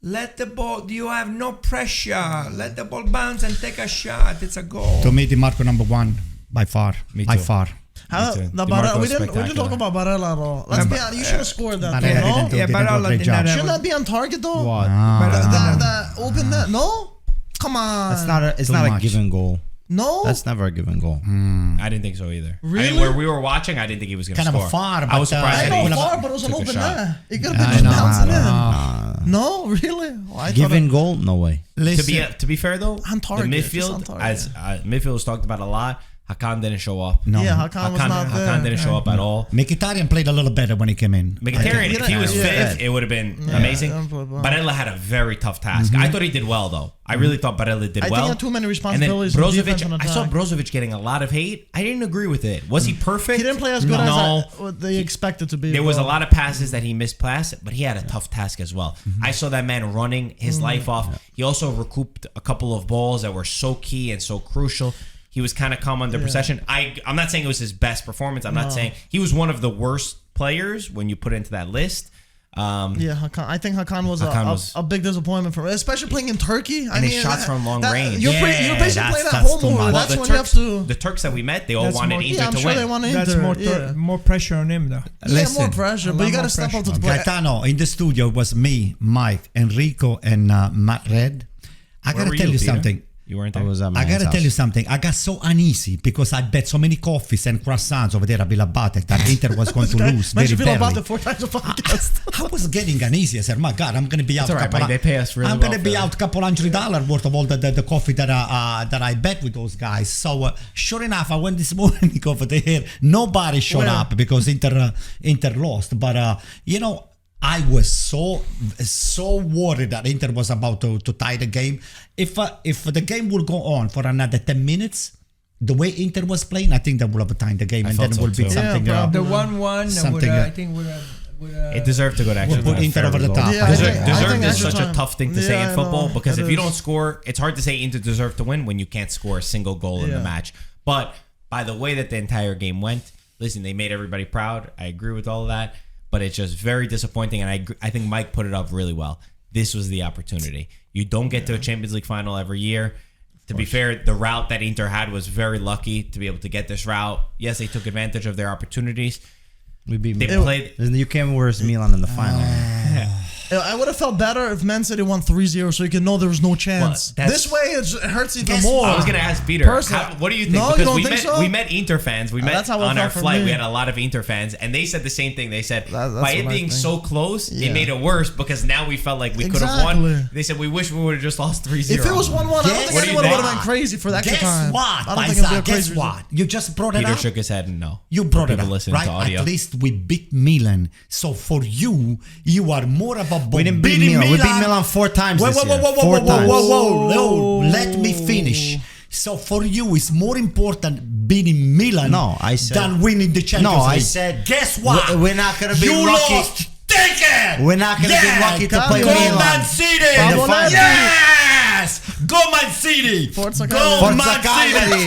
let the ball. You have no pressure. Let the ball bounce and take a shot. It's a goal. To me, Di Marco number 1 by far. Me By too. far. How, too. the Di Marco Barella, we was didn't talk spectacular. about Barella at all. Let's be honest. You should have scored that, Barella though, no? didn't do- Yeah, didn't do a Barella great did job. not have Shouldn't that be on target, though? What? That open net? No? Come on. It's Too not a much. given goal. No? That's never a given goal. I didn't think so either. Really? I mean, where we were watching, I didn't think he was going to Kind score. of a far, I was but, surprised I that know he far, but it was an took a open shot. net. It could have I been just know, bouncing I in. No? Really? Well, I thought Given goal? No way. To be fair though, On target, the just on midfield, target. as midfield was talked about a lot. Hakan didn't show up. No. Yeah, Hakan was not there. Hakan didn't show up at all. Mkhitaryan played a little better when he came in. Mkhitaryan, if he was Yeah. fit, it would have been amazing. Yeah, but- Barella had a very tough task. I thought he did well though. I really thought Barella did I well. think he had too many And then responsibilities. in defense and Brozovic, I saw attack. Brozovic getting a lot of hate. I didn't agree with it. Was he perfect? He didn't play as good No. as what they expected to be. There was a bro. lot of passes that he misplaced, but he had a tough task as well. I saw that man running his life off. He also recouped a couple of balls that were so key and so crucial. He was kind of calm under possession. I'm not saying it was his best performance. I'm not saying he was one of the worst players when you put it into that list. Yeah, Hakan. I think Hakan was, Hakan was- a big disappointment for him, especially playing in Turkey. I And mean, his shots from long range. You're, Yeah, you're basically that's- playing at that's home too more. much. That's the when Turks, you have to. the Turks that we met, they all That's wanted more- Inter Yeah, I'm to sure win. they want That's Inter. more pressure on him, though. Yeah, Listen, more pressure, a but you lot got to more step up to pressure. the play. Gaetano, in the studio was me, Mike, Enrico, and Matt Red. I Where gotta were tell you, you Peter? something. You weren't I there? was at my I gotta aunt's tell you house. something. I got so uneasy because I bet so many coffees and croissants over there at Villa Batek that Inter was going to lose very Mention Villa badly. Batek 4 times a podcast. I was getting uneasy. I said, "My God, I'm gonna be out." It's all right, Mike. They pay us really I'm well gonna for be that. out $200 worth of all the coffee that I bet with those guys. So sure enough, I went this morning over there. Nobody showed up because Inter lost. But I was so worried that Inter was about to tie the game. If the game will go on for another 10 minutes, the way Inter was playing, I think that will have tied the game, and then felt it will so be too. something. Yeah, The 1-1 Something, I think would It deserved to go to extra We'll put time. Inter Fair over the result. top. Yeah, I think Deserved is extra such a time. tough thing to say Yeah, in I football know. because It if you is. don't score, it's hard to say Inter deserved to win when you can't score a single goal in the Yeah. match. But by the way that the entire game went, listen, they made everybody proud. I agree with all of that, but it's just very disappointing. And I think Mike put it up really well. This was the opportunity. You don't get to a Champions League final every year. To be fair, the route that Inter had was very lucky to be able to get this route. Yes, they took advantage of their opportunities. We beat They Milan. played. You came worse Milan in the final. I would have felt better if Man City won 3-0 so you can know there was no chance. Well, that's- This way it hurts even Guess more. I was gonna ask Peter, Personally- what do you think? No, you Because don't we think met so? we met Inter fans. We met that's how it on our felt for flight. me. We had a lot of Inter fans, and they said the same thing. They said That's by it what I being think. so close, Yeah. it made it worse because now we felt like we could have Exactly. won. They said we wish we would have just lost 3-0. If it was 1-1, I don't Guess think what do you anyone would think? have went crazy for the extra Guess time. what, I don't think it'd be a Paisa? Guess crazy what? You just brought it Peter up. shook his head and no. You brought it People up, listen right? to audio. At least we beat Milan. So for you are more of a We didn't beat Milan. We beat Milan 4 times Whoa, this whoa, year. whoa, whoa, Four whoa, times. whoa, whoa, whoa, no, let me finish. So for you, it's more important beating Milan No, I said- than winning the Champions No, League. I said guess what? we're not gonna be you lucky. Lost. Take it. We're not gonna be lucky to play Go Milan. Man City. In the final. Yes. Go Man City. Forza Go Cagliari. Man Forza Cagliari. City.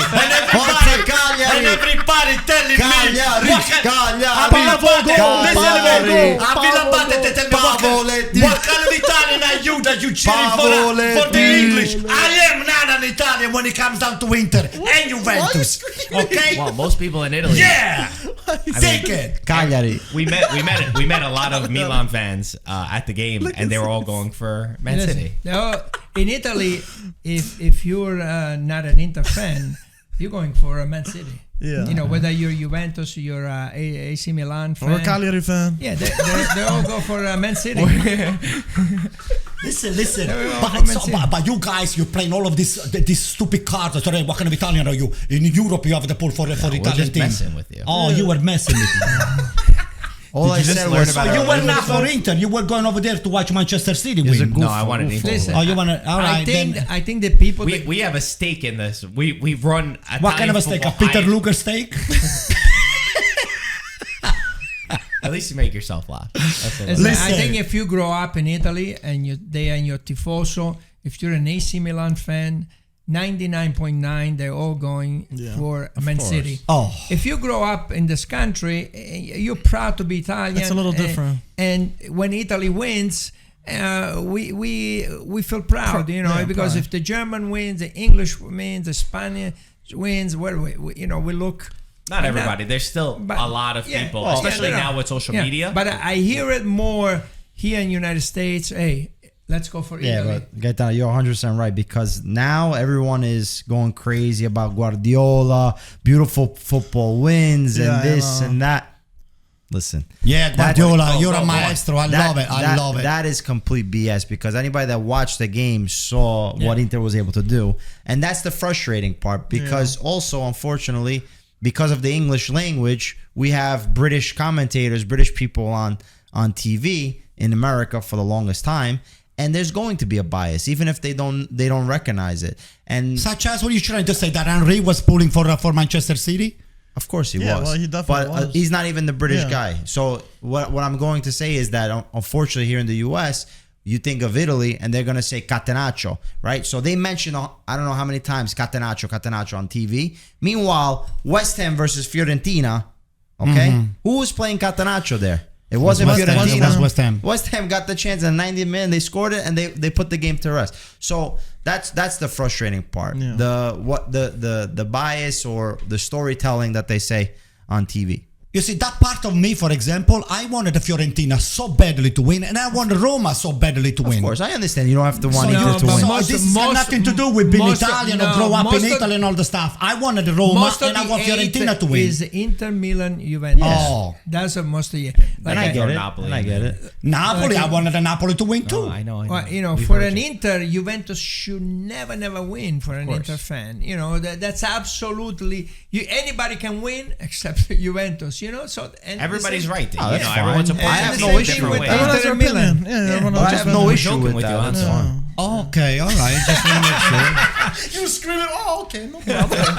Forza Cagliari. And everybody telling Cagliari. me. what can- Cagliari. A Villa Batek, Cagliari. listen to me. A Cagliari. Villa Batek, they tell me Pavoletti. what kind of Italian are you that you cheering for the Pavoletti. English? I am not an Italian when it comes down to Inter and Juventus. Okay? Well, most people in Italy. Yeah. Take it. Cagliari. We met a lot of Milan fans at the game, and they were all going for Man City. No, in Italy, if you're not an Inter fan, you're going for Man City. Yeah. You know, whether you're Juventus, you're AC Milan fan. Or a Cagliari fan. Yeah, they all go for Man City. Listen. Yeah, But you guys, you're playing all of this stupid cards. Sorry, what kind of Italian are you? In Europe, you have the pull for Italian just team. messing with you. Oh, you were messing with me. All I said was So you were not for Inter. You were going over there to watch Manchester City It's a win. goof. No, I wanted Inter. Listen, Oh, you want to? All right, then. I think the people. We have a stake in this. We run. What kind of a steak? A Peter Luger steak? At least you make yourself laugh. That's what Listen, Listen. I think if you grow up in Italy and they are your tifoso, if you're an AC Milan fan, 99.9 they're all going for Man course. City. Oh. If you grow up in this country, you're proud to be Italian. It's a little different. And when Italy wins, we feel proud, you know, Yeah, because pride. if the German wins, the English wins, the Spanish wins, well, we look. Not everybody. There's still But- a lot of yeah, people, well, especially yeah, now with social Yeah, media. But I hear it more here in the United States. Hey, let's go for Yeah, Italy. but Gaetano, you're 100% right because now everyone is going crazy about Guardiola, beautiful football wins, Yeah, and I this know. and that. Listen. Yeah, Guardiola, you're go a on. maestro. I love it. I love it. That is complete BS because anybody that watched the game saw what Inter was able to do. And that's the frustrating part because also, unfortunately, because of the English language, we have British commentators, British people on TV in America for the longest time. And there's going to be a bias, even if they don't recognize it. And Such as, what are you trying to say? That Henry was pulling for Manchester City? of course he Yeah, was. well, he definitely but was. he's not even the British Yeah. guy. So what I'm going to say is that unfortunately here in the US, you think of Italy and they're going to say Catenaccio, right? So they mention, I don't know how many times Catenaccio on TV. Meanwhile, West Ham versus Fiorentina, okay? Who was playing Catenaccio there? It wasn't West Ham. Fiorentina. It was West Ham. West Ham got the chance in the 90th minute. They scored it and they put the game to rest. So that's the frustrating part. Yeah. The bias or the storytelling that they say on TV. You see, that part of me, for example, I wanted the Fiorentina so badly to win, and I wanted Roma so badly to win. Of course, I understand. You don't have to want So, either to but win. this has got nothing to do with being most- Italian no, or grow up most in of- Italy and all the stuff. I wanted Roma Most of and I the want Fiorentina eight to win. is Inter, Milan, Juventus. Oh. That's most of the. And I get it. Napoli. And I get it. Napoli, I wanted the Napoli to win too. Oh, I know. Well, you know, We've for heard an you. Inter, Juventus should never win for an Inter fan. You know, that's absolutely anybody can win except Juventus. You know, so and Everybody's right. Oh, that's fine. Everyone's a I have person no in issue different with ways. that. Everyone has their Inter Milan. opinion. Yeah, everyone I has have their no opinion. issue joking with with you, that. That's Anto. fine. Okay, all right. Just want to make sure. You screaming, oh, okay, no problem.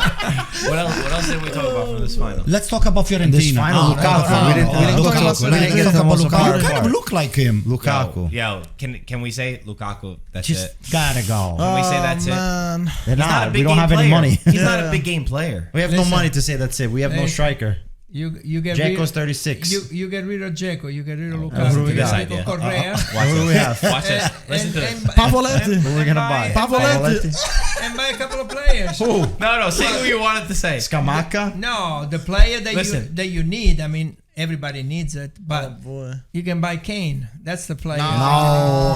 What else did we talk about from this final? Let's talk about Fiorentina. This final, Lukaku. We didn't Lukaku. talk about. We didn't get to the most You important kind of part. look like him. Lukaku. Yo, can we say Lukaku? That's Just it. gotta go. Can we say that's it? Man. They're He's not a not. big We don't game have any player. money. He's not Yeah. a big game player. We have no Listen. money to say that's it. We have no Listen. striker. You get Dzeko's rid, 36. you get rid of Dzeko, you get rid of who Lukaku, we you get got? rid of Correa, Watch Who do we this. have? Watch this. Listen to this. Pavoletti. Who are we gonna buy? Pavoletti. and buy a couple of players. Who? No, say who you wanted to say. Scamacca? No, the player Listen. that you need. I mean, everybody needs it, Oh, but boy. you can buy Kane. That's the player. No,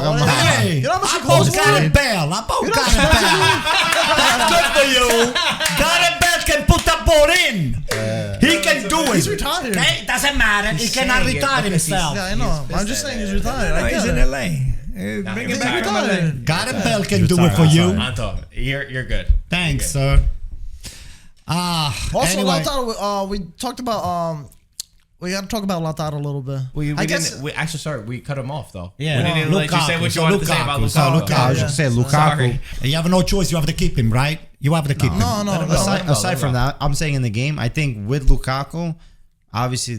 come on. Hey, You know how much I it costs? bought Gareth Bale. I bought Gareth Bale. That's good for you. Gareth Bale can put the ball in. He can do it. He's retired. Hey, doesn't matter. He cannot saying it retire because himself. Yeah, I know. I'm just saying he's retired. No, I he's get in it. LA. Bring he's him back from LA. retired. Gareth Bale can do it retired, for I'm you. sorry. Anto, you're good. Thanks, You're good. sir. Also, Anyway. Lautaro, we talked about we got to talk about Lautaro a little bit. We I guess didn't. We actually, sorry, we cut him off though. Yeah. we didn't let you say what you wanted to say about Lukaku. So Lukaku. Lukaku. I was just saying, Lukaku. Sorry. You have no choice. You have to keep him, right? You have to keep him. no, no. Aside from that, I'm saying in the game, I think with Lukaku, obviously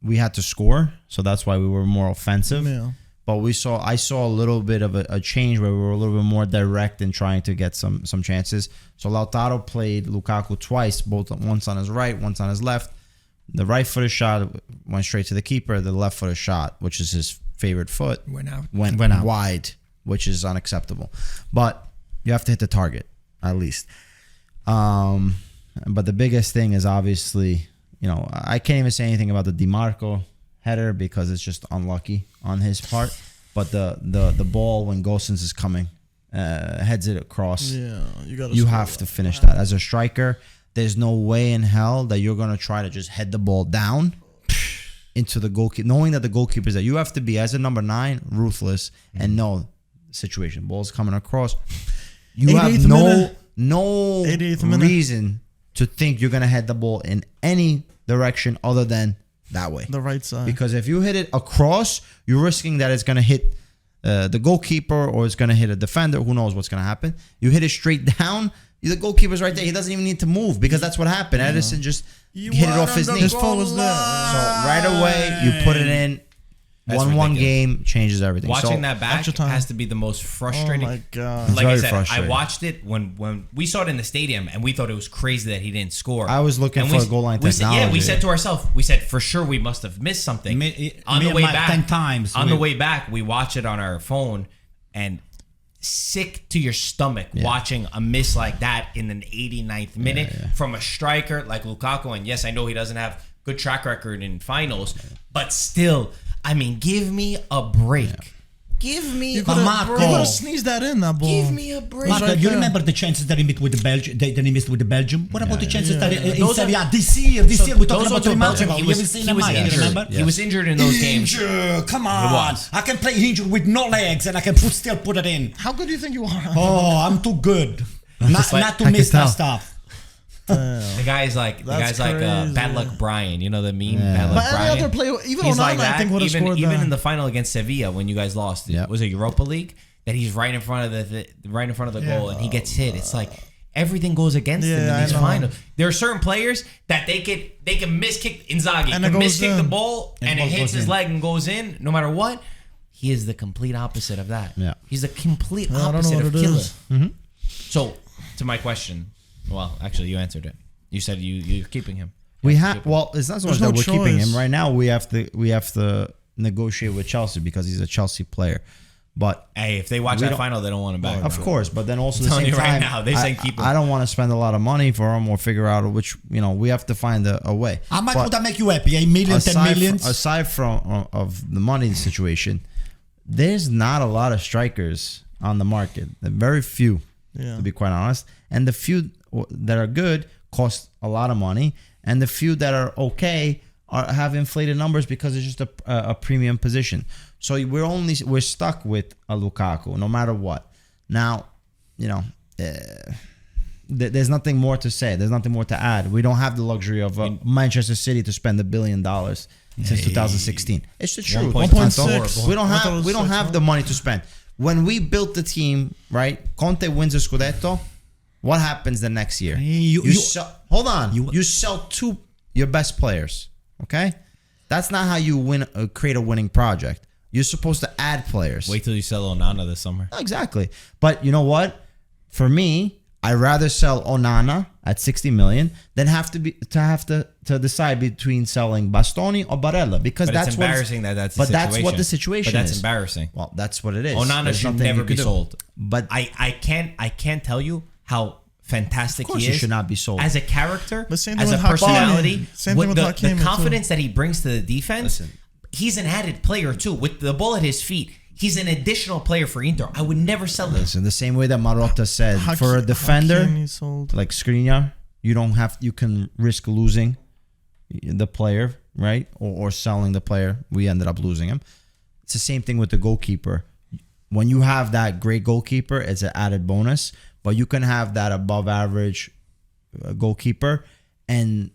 we had to score, so that's why we were more offensive. Yeah. But I saw a little bit of a change where we were a little bit more direct in trying to get some chances. So Lautaro played Lukaku twice, both once on his right, once on his left. The right-footed shot went straight to the keeper. The left-footed shot, which is his favorite foot, Went out. went out. wide, which is unacceptable. But you have to hit the target at least. But the biggest thing is obviously, I can't even say anything about the DiMarco header because it's just unlucky on his part. But the ball when Gosens is coming, heads it across. Yeah, You have to finish that as a striker. There's no way in hell that you're gonna try to just head the ball down into the goalkeeper, knowing that the goalkeeper's there. You have to be, as a number 9, ruthless and know the situation. Ball's coming across. You have 88th minute. no 88th minute. reason to think you're gonna head the ball in any direction other than that way. The right side. Because if you hit it across, you're risking that it's gonna hit the goalkeeper or it's gonna hit a defender. Who knows what's gonna happen? You hit it straight down. The goalkeeper's right there. He doesn't even need to move because that's what happened. Edison just hit it off his knee. His foot was there. So right away, you put it in. That's 1-1 ridiculous. game changes everything. Watching So, that back extra time. has to be the most Oh frustrating. my god. Like I Very said, frustrating. I watched it when we saw it in the stadium, and we thought it was crazy that he didn't score. I was looking And for we- a goal line we said- Yeah, we technology. said to ourselves, for sure we must have missed something. On Me the and way Mike back, 10 times. On the way back, we watch it on our phone, and sick to your stomach watching a miss like that in the 89th minute from a striker like Lukaku. And yes, I know he doesn't have good track record in finals, but still, I mean, give me a break. Give me a You could Marco. have sneezed that in, that ball. Give me a break. Marco, right you there. remember the chances that he missed with the Belgium? That he missed with the Belgium. What about the chances that in Those Serie are- A this year? This year we're talking Those about are 3 months Belgium. ago. He You was, haven't seen he a was match, injured. remember? He was injured in those games. Come He on! was. I can play injured with no legs and I can still put it in. How good do you think you are? Oh, I'm too good. Not, like- not to I miss can that tell. stuff. The guy's like That's Bad crazy. Luck Brian. You know the meme. Yeah. Bad Luck But any Brian. other player, even He's Onana, like I that. think would have scored Even that. in the final against Sevilla when you guys lost, Yeah. was it Europa League? That he's right in front of the goal and he gets hit. It's like everything goes against him Yeah, in these I know. finals. There are certain players that they can miss kick Inzaghi, And it can goes miss kick the in. ball And and the it ball hits goes his in. leg and goes in. No matter what, he is the complete opposite of that. Yeah. He's the complete I don't know opposite what of it killer. is. So to my question, well, actually you answered it. You said you're keeping him. We You to have keep him. well, it's not so much There's that no we're keeping choice. him right now. We have to negotiate with Chelsea because he's a Chelsea player. But Hey, if they watch We that don't- final, they don't want him back. of course, but then also I'm at the telling same you right time, now, they say keep him. I don't want to spend a lot of money for him or figure out which, we have to find a way. How much But would that make you happy? 8 million, 10 million? aside from of the money situation, there's not a lot of strikers on the market. Very few, to be quite honest. And the few that are good cost a lot of money, and the few that are okay have inflated numbers because it's just a premium position. So we're stuck with a Lukaku no matter what. Now, there's nothing more to say. There's nothing more to add. We don't have the luxury of Manchester City to spend $1 billion since 2016. It's the truth. 1.6. We don't have the money to spend. When we built the team, right? Conte wins a Scudetto. What happens the next year? You sell your best players. Okay, that's not how you create a winning project. You're supposed to add players. Wait till you sell Onana this summer. Exactly. But you know what? For me, I'd rather sell Onana at 60 million than have to decide between selling Bastoni or Barella, because But that's it's embarrassing that's the but situation. that's what the situation But that's is. embarrassing. Well, that's what it is. Onana There's should nothing never you be can do. sold. But I can't tell you how fantastic Of course he he is should not be sold. as a character, But same as thing a with Hakimi. personality. Same thing with the Hakimi, too. confidence that he brings to the defense. Listen. He's an added player too. With the ball at his feet, he's an additional player for Inter. I would never sell him. listen, the same way that Marotta said, for a defender Hakimi sold. like Skriniar, you can risk losing the player, right? Or selling the player. We ended up losing him. It's the same thing with the goalkeeper. When you have that great goalkeeper, it's an added bonus. But you can have that above average goalkeeper, and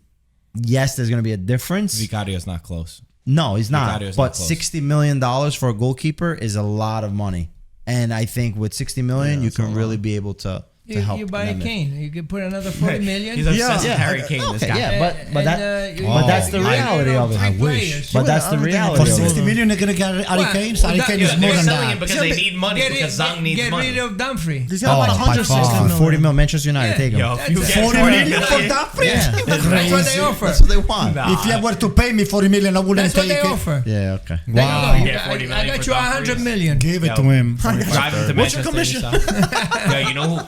yes, there's going to be a difference. Vicario's not close. No, he's not. Vicario's But not close. $60 million for a goalkeeper is a lot of money. And I think with $60 million, you can really be able to help You buy a them. Kane. You can put another 40 million. He's obsessed Yeah. with Harry Kane. This Okay, guy. yeah, but that's the you reality got of it. three I players. But that's the I don't think reality For of it. 60 million, they're going to get Harry Well, Kane. well, Harry Kane is yeah, more They're than selling him that. because they need money, because Zang needs get money. rid of Dumfries. He's got about by 160 far. million. 40 mil, Manchester United, Yeah. take him. Yo, if you That's get 40 million for Dumfries? Yeah. That's what they offer. That's what they want. Nah. If you were to pay me 40 million, I wouldn't That's what take they it. offer. Yeah, okay. There you Wow. go. Yeah, 40 I million got for you Dumfries. 100 million. Give it Yo. to him. Drive him to What's your Manchester. commission? Yo,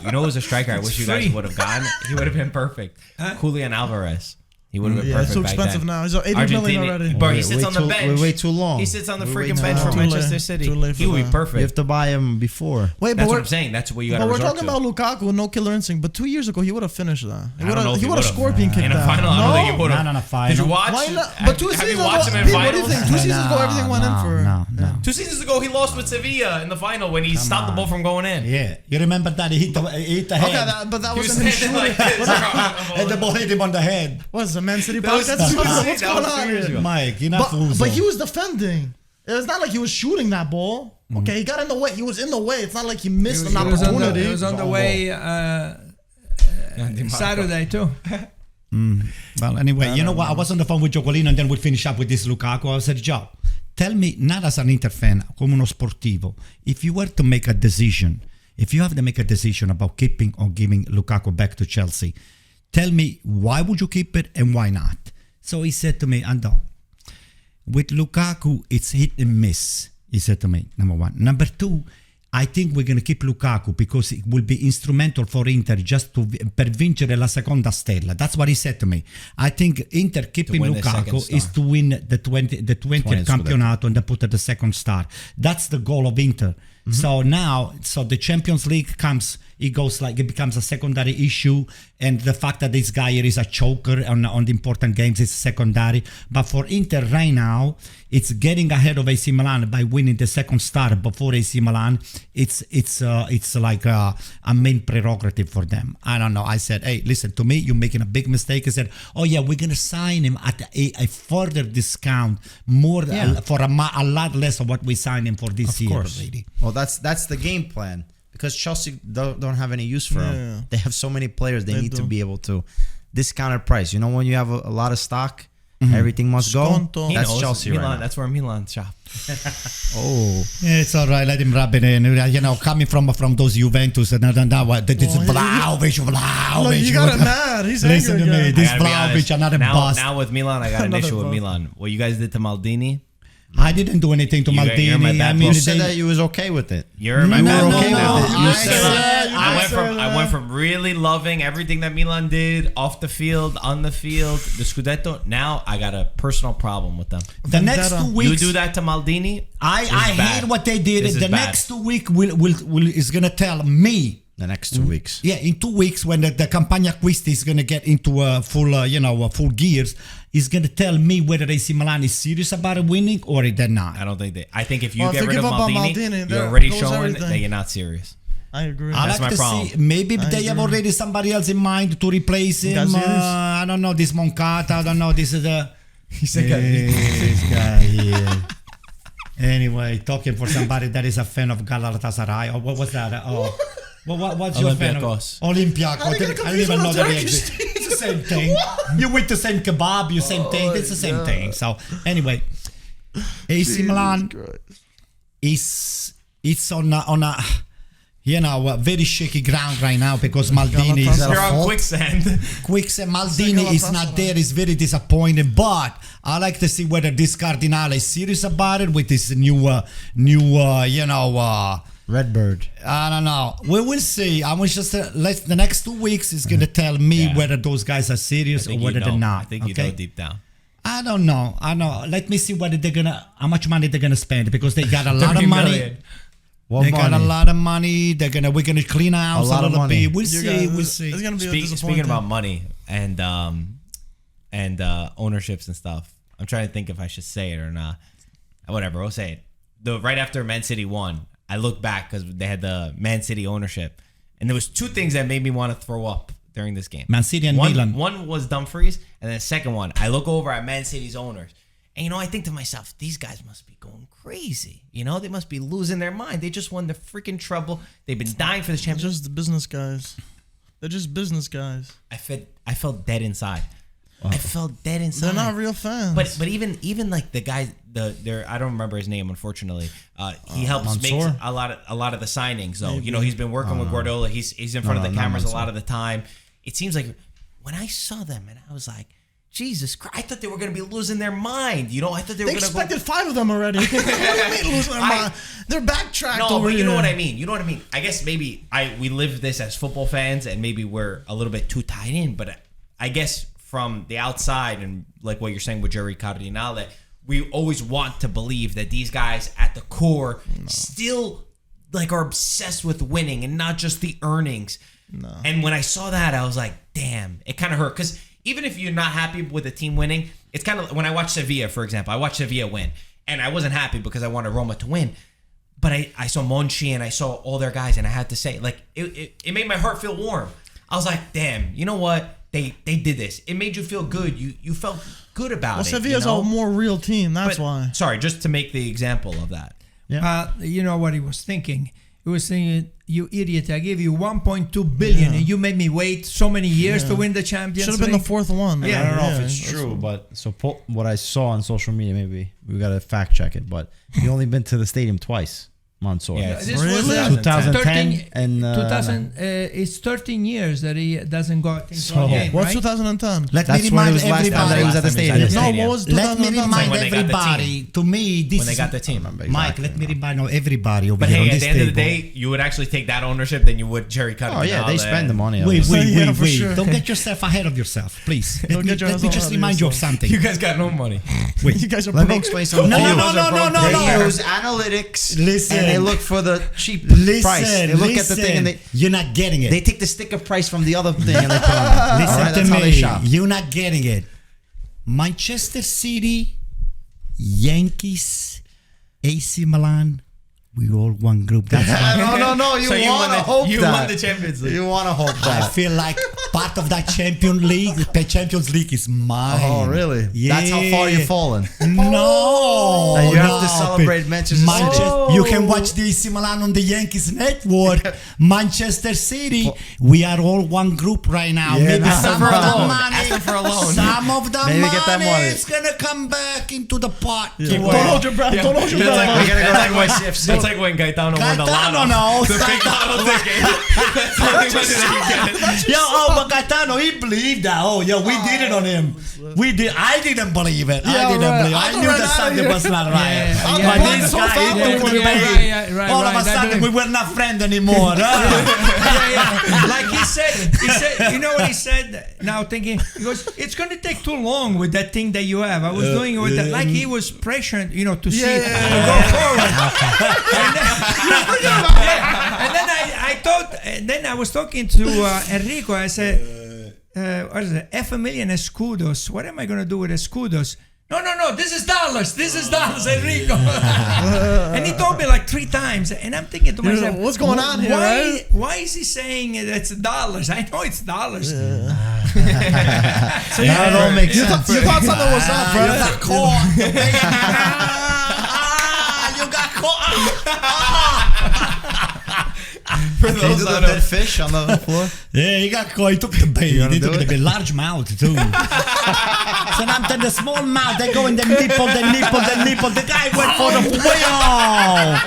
you know who's a striker? I wish you guys free. would have gotten. He would have been perfect. Julian Alvarez. He would have been Yeah, perfect. it's too back expensive then. now. He's 80 million Argentina- already. Bro, he Wait sits on the too- bench. we wait too long. He sits on the We freaking wait bench too for long. Manchester Too City. late for He would be that. perfect. You have to buy him before. Wait, but That's what we're, I'm saying. That's what you got to but we're resort talking to. about Lukaku, no killer instinct. But 2 years ago, he would have finished that. I don't know if He would have would've. scorpion kicked In a that. final, I don't think he would have. Not on a final. Did you watch? Why not? But 2 Have seasons you watched ago, him in Pete, what do you finals? think? 2 seasons ago, everything went in for. No. 2 seasons ago, he lost with Sevilla in the final when he stopped the ball from going in. Yeah. You remember that? He hit the Okay, head. but that He was wasn't him standing shooting. like this. And the ball hit him on the head. What's the Man City That was- podcast? that was- What's that going was 2 on years here? ago. Mike, you're not But he was defending. It's not like he was shooting that ball. Okay, he got in the way. He was in the way. It's not like he missed an It was on opportunity. the, it was on the way Saturday too. Well, anyway, you know what? I was on the phone with Giocolino and then we'll finish up with this Lukaku. I said, Joe, tell me, not as an Inter fan, come uno sportivo, if you were to make a decision, if you have to make a decision about keeping or giving Lukaku back to Chelsea, tell me, why would you keep it and why not? So he said to me, Anto, with Lukaku, it's hit and miss, he said to me, number one. Number two, I think we're going to keep Lukaku because it will be instrumental for Inter just to per vincere la seconda stella. That's what he said to me. I think Inter keeping win the second Lukaku star. is to win the 20th campionato and then put the second star. That's the goal of Inter. So now, the Champions League comes, it becomes a secondary issue, and the fact that this guy here is a choker on the important games is secondary. But for Inter right now, it's getting ahead of AC Milan by winning the second star before AC Milan. It's like a main prerogative for them. I don't know. I said, hey, listen to me, you're making a big mistake. I said, oh yeah, we're gonna sign him at a further discount, for a lot less of what we signed him for this year already. Well, that's the game plan, because Chelsea don't have any use for him. Yeah. They have so many players. They need to do. be able to discounted price. You know, when you have a lot of stock, everything must go. Sconto. He That's knows. Chelsea Milan, right now. That's where Milan shop. Oh, Yeah, it's all right. Let him rub it in. You know, coming from those Juventus, and now what? This is Vlahovic. Look, you got him mad. He's Listen angry to me. again. This I gotta be honest. Vlahovic, another now, bust. now with Milan, I got an Another issue with bust. Milan. What you guys did to Maldini, I didn't do anything to You're my Maldini. bad I mean, You book. said that you was okay with it. You're my You bad were book okay now. with it. You I said said- I I went from really loving everything that Milan did off the field, on the field, the Scudetto. Now I got a personal problem with them. the next 2 weeks, You do that to Maldini. I bad. hate what they did. This is The bad. next 2 weeks will is gonna tell me. The next 2 weeks. Yeah, in 2 weeks when the Campagna Acquisti is gonna get into full gears, is gonna tell me whether AC Milan is serious about winning or they're not. I don't think they. I think if you Well, if get they rid give of up on Maldini, Maldini, you're there already goes showing everything. that you're not serious. I agree. I That's like my to problem. see maybe I they have agree. already somebody else in mind to replace him. Gazidis? I don't know, this Moncata. I don't know. This is a He's a this guy here. Anyway, talking for somebody that is a fan of Galatasaray. Or what was that? Oh, what's your fan of? Olympiacos. Olympiacos. I get I don't even confused know with that the they Turkish exist. It's the same thing. You eat the same kebab, you same thing. It's the same thing. So anyway, AC Milan is it's on a very shaky ground right now because Maldini is Galatasaray. You're on quicksand. Quicksand. Maldini is not there. It's very disappointing. But I like to see whether this Cardinale is serious about it with this new Redbird. I don't know. We will see. I was just the next 2 weeks is going to tell me Yeah. whether those guys are serious or whether they're not. I think you know deep down. I don't know. I know. Let me see whether they're gonna how much money they're gonna spend because they got a lot of 30 money. million. What They got a money? lot of money. We're gonna clean house A lot a of little money. bit. We'll You see. guys- We'll see. It's gonna be a Speaking disappointing. about money and ownerships and stuff, I'm trying to think if I should say it or not. Whatever, I'll say it. Right after Man City won, I looked back because they had the Man City ownership, and there was two things that made me want to throw up during this game. Man City and one, Milan. One was Dumfries, and then the second one, I look over at Man City's owners, and I think to myself, these guys must be going crazy. They must be losing their mind. They just won the freaking treble. They've been dying for this They're championship. just the business guys. They're just business guys. I felt dead inside. I felt dead inside. They're not real fans. But even like the guy, I don't remember his name, unfortunately. He helps make Mansour? a lot of the signings though. He's been working with Guardiola. He's in front of the not cameras a Mansour. lot of the time. It seems like when I saw them and I was like, Jesus Christ, I thought they were gonna be losing their mind. I thought they were they gonna expected 5 of them already. What do you mean losing their mind? They're backtracked No, over but you know here. what I mean. You know what I mean. I guess maybe we live this as football fans, and maybe we're a little bit too tied in. But I guess from the outside, and like what you're saying with Jerry Cardinale, we always want to believe that these guys at the core still like are obsessed with winning and not just the earnings. No. And when I saw that, I was like, damn, it kind of hurt because even if you're not happy with the team winning, it's kind of when I watch Sevilla, for example, I watched Sevilla win, and I wasn't happy because I wanted Roma to win. But I saw Monchi and I saw all their guys, and I had to say, like, it made my heart feel warm. I was like, damn, you know what? They did this. It made you feel good. You felt good about Well, it. Sevilla's a more real team. That's But, why. Sorry, just to make the example of that. You know what he was thinking? He was saying, "You idiot! I gave you 1.2 billion, and you made me wait so many years to win the Champions Should have been the League." fourth one. Yeah, I don't know if that's it's true, but what I saw on social media, maybe we gotta fact check it, but he only been to the stadium twice, Mansour. Yeah, This it's was 2010 and 2000. It's 13 years that he doesn't go into So- a game, What's right? 2010? Let That's me when it remind was last time that he was at the everybody. stadium. No, what was Let me 2010? remind When they got the everybody. To me, this when they is got the team. Mike. Let me remind everybody over But here on hey, at this the end of the table. day, you would actually take that ownership than you would Jerry Cardinale. Oh yeah, they spend the money. Wait, Yeah, for sure. Don't get yourself ahead of yourself, please. Don't get Let me yourself just ahead of remind you of yourself. something. You guys got no money. You guys are Let me broke. explain something. No, to you. no, They no. use analytics. Listen. And they look for the cheap Listen, price. They look at the thing and you're not getting it. they take the sticker price from the other thing and they put on it. Listen All right, to that's how they me. shop. You're not getting it. Manchester City, Yankees, AC Milan, we all one group. That's why No. You So you want won to the- hope you that. won the Champions League. You want to hope I that. feel like part of that Champions League, the Champions League is mine. Oh, really? Yeah. That's how far you've fallen. No. Now you have to no. celebrate Manchester City. You can watch the AC Milan on the Yankees network. Manchester City, we are all one group right now. Yeah, Maybe no. some of Ask the them for a loan. money, Ask them for a loan. some of the Maybe money, get that money. is gonna come back into the pot. Don't hold your breath. Don't hold your That's breath. like, that's like when Gaetano won the Gaetano lotto. knows. The big lotto ticket. That's the only money that you get. Yo, oh, but Gaetano, he believed that. Oh, yeah, we did it on him. We did. I didn't believe it. Yeah, I didn't right. believe it. I knew that something was not right. But this guy, he took the bait. All of a sudden, we were not friends anymore. Like he said, you know what he said? Now thinking, he goes, it's going to take too long with that thing that you have. I was doing it with that. Like he was pressured, to see to go forward. And then I thought, then I was talking to Enrico. I said, what is it? Half a million escudos. What am I going to do with escudos? No, this is dollars, Enrico. And he told me like 3 times. And I'm thinking to myself, what's going on here, right? Why is he saying it's dollars? I know it's dollars. So now it all makes sense. You thought something was up, bro. You got caught. You got caught. For those that dead fish on the floor. Yeah, he got caught. He took the bait. He took the bait. Large mouth, too. Sometimes the small mouth, they go in the nipple. The guy went for the whale.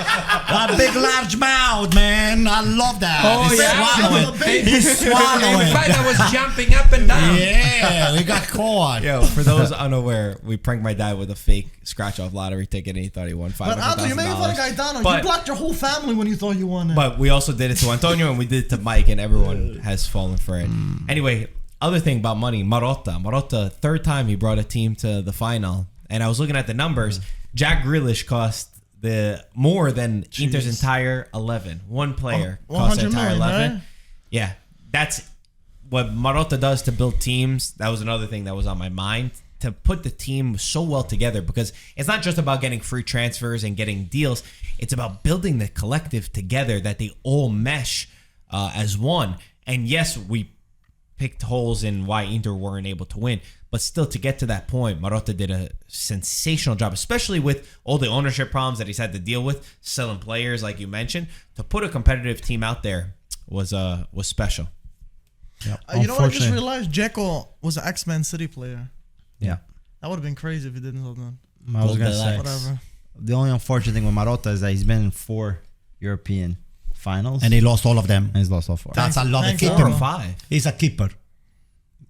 A big, large mouth, man. I love that. Oh, He's swallowing. He's swallowing. In fact, I was jumping up and down. Yeah, he got caught. Yo, for those unaware, we pranked my dad with a fake scratch-off lottery ticket, and he thought he won $500,000. But Anto, you made fun of Gaetano. You But- blocked your whole family when you thought you won it. But we also did it to Antonio, and we did it to Mike, and everyone has fallen for it. Anyway, other thing about money, Marotta, 3rd time he brought a team to the final, and I was looking at the numbers. Jack Grealish cost more than Inter's entire 11. One player cost the 100 entire million, 11. right? Yeah, that's what Marotta does to build teams. That was another thing that was on my mind, to put the team so well together, because it's not just about getting free transfers and getting deals. It's about building the collective together, that they all mesh as one. And yes, we picked holes in why Inter weren't able to win, but still, to get to that point, Marotta did a sensational job, especially with all the ownership problems that he's had to deal with, selling players like you mentioned. To put a competitive team out there was special. Yeah. You know what I just realized? Dzeko was an ex-Man City player. Yeah. That would have been crazy if he didn't have done. I was gonna say. Whatever. The only unfortunate thing with Marotta is that he's been in 4 European finals, And he lost all of them. and he's lost all 4. That's a lot of Thanks, keeper. Anto. 5. He's a keeper.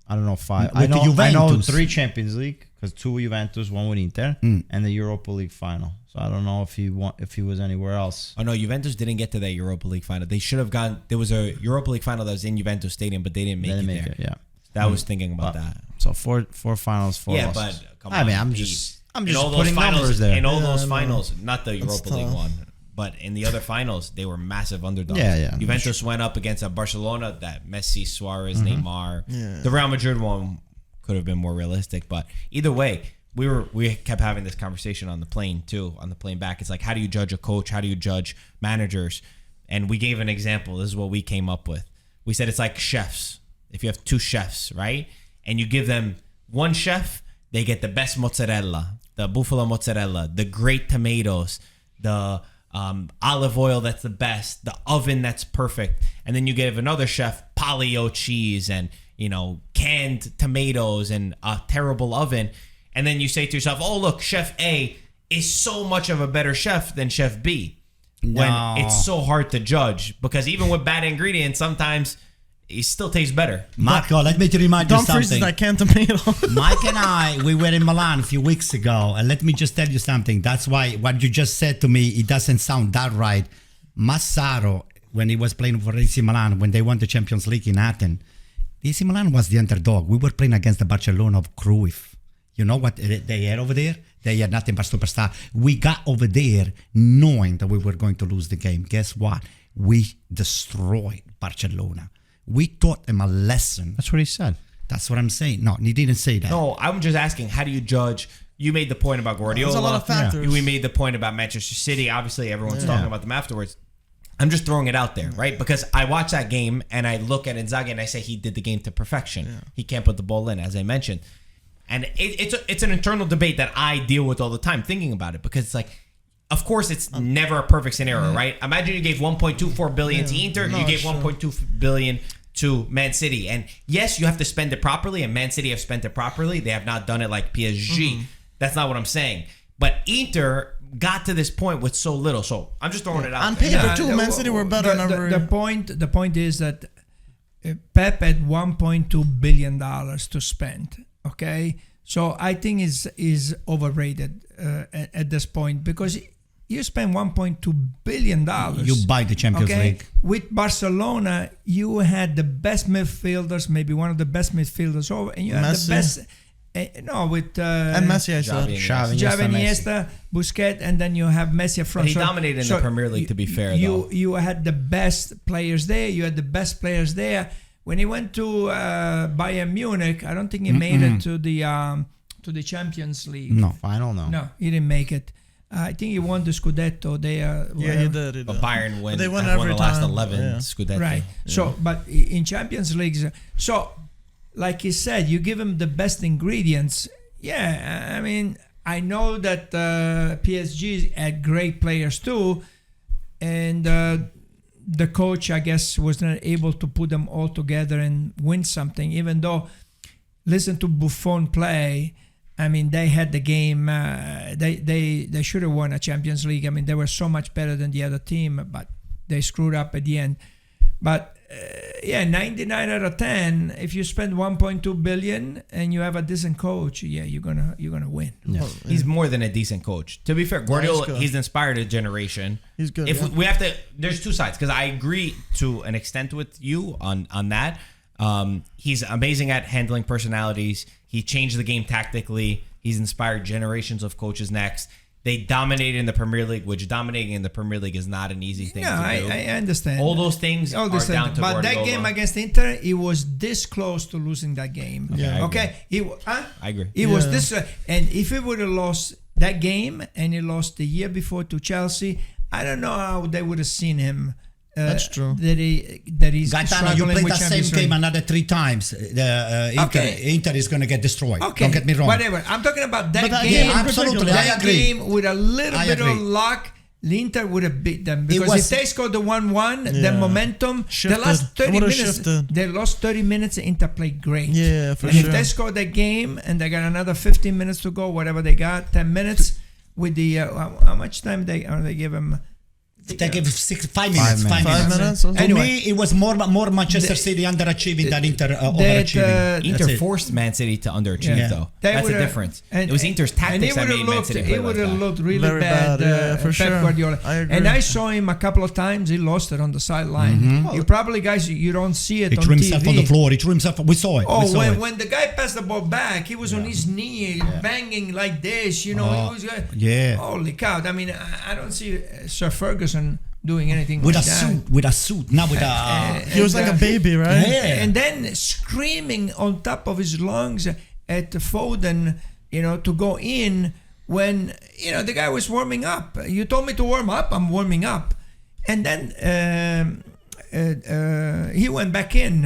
I don't know 5. With I know Juventus. 3 Champions League, because 2 with Juventus, 1 with Inter, and the Europa League final. So I don't know if he was anywhere else. Oh no, Juventus didn't get to that Europa League final. They should have gone. There was a Europa League final that was in Juventus Stadium, but they didn't make They it didn't make there. it. Yeah. That was thinking about that. So 4 finals, 4 Yeah, losses. but come I on, mean, I'm Pete. just In all those putting finals, numbers there. in all Yeah, those I know. finals, not the Europa League tough. one, but in the other finals, they were massive underdogs. Yeah. Juventus went up against a Barcelona that Messi, Suarez, Neymar. Yeah. The Real Madrid one could have been more realistic, but either way, we kept having this conversation on the plane too. On the plane back, it's like, how do you judge a coach? How do you judge managers? And we gave an example. This is what we came up with. We said it's like chefs. If you have 2 chefs, right, and you give them one chef, they get the best mozzarella, the buffalo mozzarella, the great tomatoes, the olive oil that's the best, the oven that's perfect, and then you give another chef paleo cheese and canned tomatoes and a terrible oven, and then you say to yourself, oh look, Chef A is so much of a better chef than Chef B. When it's so hard to judge, because even with bad ingredients, sometimes it still tastes better. Marco, let me remind you Dumfries is something. that canned tomato. Mike and I, we were in Milan a few weeks ago, and let me just tell you something. That's why what you just said to me, it doesn't sound that right. Massaro, when he was playing for AC Milan, when they won the Champions League in Athens, AC Milan was the underdog. We were playing against the Barcelona of Cruyff. You know what they had over there? They had nothing but superstar. We got over there knowing that we were going to lose the game. Guess what? We destroyed Barcelona. We taught them a lesson. That's what he said. That's what I'm saying. No, he didn't say that. No, I'm just asking, how do you judge? You made the point about Guardiola. There's a lot of factors. We made the point about Manchester City. Obviously, everyone's talking about them afterwards. I'm just throwing it out there, right? Because I watch that game and I look at Inzaghi and I say he did the game to perfection. Yeah. He can't put the ball in, as I mentioned. And it's an internal debate that I deal with all the time, thinking about it, because it's like, of course, it's never a perfect scenario, right? Imagine you gave 1.24 billion to Inter, you gave 1.2 billion to Man City, and yes, you have to spend it properly, and Man City have spent it properly. They have not done it like PSG. That's not what I'm saying. But Inter got to this point with so little, so I'm just throwing it out On there. paper too, Man City were better. The point is that Pep had $1.2 billion to spend. Okay, so I think is overrated at this point, because you spend $1.2 billion. You buy the Champions League. With Barcelona, you had the best midfielders, maybe one of the best midfielders over, and you had the best. With and Messi, I said. Xavi, Iniesta, Busquets, and then you have Messi up front. But he dominated in the Premier League, to be fair, though. You had the best players there. You had the best players there. When he went to Bayern Munich, I don't think he made it to the Champions League. No, final, no. No, he didn't make it. I think he won the Scudetto there. Yeah, he did. But Bayern won. They won every every the last time. 11 Yeah. Scudetto. Right. Yeah. So, but in Champions Leagues, so like he said, you give him the best ingredients. Yeah, I mean, I know that PSG had great players too, and the coach, I guess, was not able to put them all together and win something. Even though, listen to Buffon play. I mean, they had the game. They should have won a Champions League. I mean, they were so much better than the other team, but they screwed up at the end. But 99 out of 10. If you spend 1.2 billion and you have a decent coach, you're gonna win. Yeah. He's more than a decent coach. To be fair, Guardiola, he's inspired a generation. He's good. If we have to, there's two sides, because I agree to an extent with you on that. He's amazing at handling personalities. He changed the game tactically. He's inspired generations of coaches next. They dominated in the Premier League, which dominating in the Premier League is not an easy thing to do. I understand. All those things are down to But Guardiola. that game against Inter, he was this close to losing that game. Yeah. Okay. I agree. He was this, and if he would have lost that game and he lost the year before to Chelsea, I don't know how they would have seen him. That's true. That he's Gaetano, you played that same game another 3 times. Inter is going to get destroyed. Okay. Don't get me wrong. Whatever. I'm talking about that But game. Yeah, absolutely. I That agree. game with a little I bit of agree. luck, the Inter would have beat them, because was- if they scored the 1-1, the momentum, Shifted. the last 30 It would've minutes, shifted. they lost 30 minutes. Inter played great. Yeah, for and sure. if they scored that game and they got another 15 minutes to go, whatever they got, 10 minutes with the how much time they give them? They give 5 minutes. 5 5 minutes. minutes. To Anyway. me, it was more Manchester City underachieving than Inter overachieving. Inter That's it. forced Man City to underachieve, Yeah. though. They That's the would've- difference. and- It was Inter's tactics that and made Man City play He like would have that. looked really Very bad, Pep for sure. Guardiola. I agree. And I saw him a couple of times. He lost it on the sideline. You probably, guys, you don't see it He on threw TV. himself on the floor. He threw himself. We saw it. we Oh, saw it. when the guy passed the ball back, he was on his knee, banging like this. You know, he was yeah. Holy cow! I mean, I don't see Sir Ferguson doing anything With a like that. suit. With a suit. Not with a. He was like a baby, right? Yeah. And then screaming on top of his lungs at Foden, to go in when, the guy was warming up. You told me to warm up, I'm warming up. And then he went back in.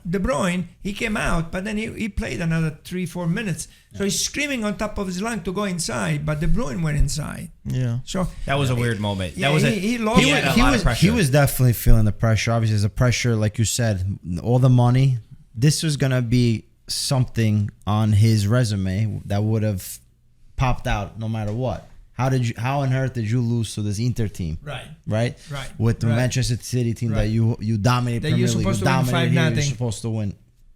De Bruyne, he came out, but then he played another 3-4 minutes. So he's screaming on top of his lung to go inside, but De Bruyne went inside. Yeah. So That was a weird moment. Yeah, That was he lost. He had a lot of pressure. He was definitely feeling the pressure. Obviously, there's a pressure, like you said, all the money. This was gonna be something on his resume that would have popped out no matter what. How on earth did you lose to this Inter team? Right. Right. Right. With the Right. Manchester City team Right. that you dominate That Premier you're League, supposed you to win dominate here, 5-0. you're supposed to win.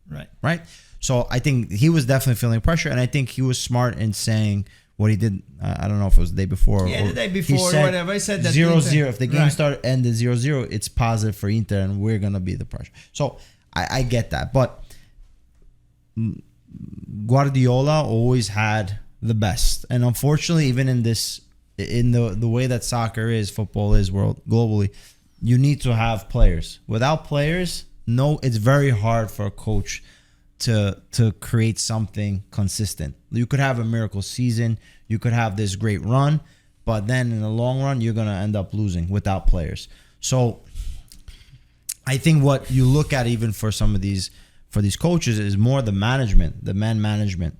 Right. Right. So I think he was definitely feeling pressure, and I think he was smart in saying what he did. I don't know if it was the day before. Yeah, or the day he before, said whatever. I said that 0-0. If the game Right. ended 0-0, it's positive for Inter, and we're gonna be the pressure. So I get that, but Guardiola always had the best, and unfortunately, even in the way that soccer is, football is, globally, you need to have players. Without players, it's very hard for a coach to create something consistent. You could have a miracle season, you could have this great run, but then in the long run, you're gonna end up losing without players. So I think what you look at even for some of these coaches is more the management, the man management,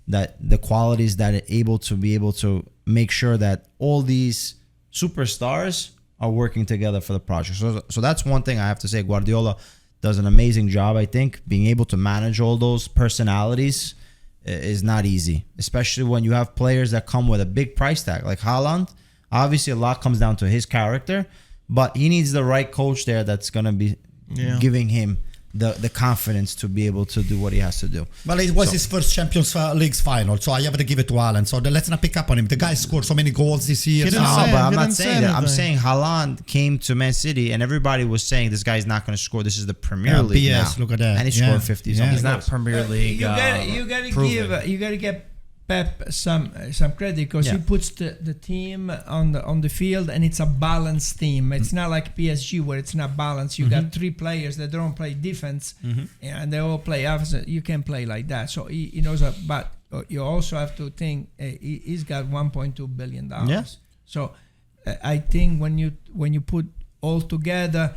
that the qualities that are able to make sure that all these superstars are working together for the project. So that's one thing I have to say. Guardiola does an amazing job, I think. Being able to manage all those personalities is not easy, especially when you have players that come with a big price tag like Haaland. Obviously, a lot comes down to his character, but he needs the right coach there that's going to be giving him the confidence to be able to do what he has to do. Well, it was his first Champions League's final, so I have to give it to Alan. So let's not pick up on him. The guy scored so many goals this year. He didn't No, say- but I'm he not didn't say saying that. I'm anything. saying Haaland came to Man City and everybody was saying this guy's not going to score. This is the Premier Yeah, League BS, now. look at that. And he Yeah. scored 50 Yeah. something. He's not Premier League. You gotta proven. you gotta get Pep some credit because he puts the team on the field and it's a balanced team. It's not like PSG where it's not balanced. You got three players that don't play defense and they all play offense. You can play like that. So he knows that, but you also have to think he's got $1.2 billion. Yeah. So I think when you put all together,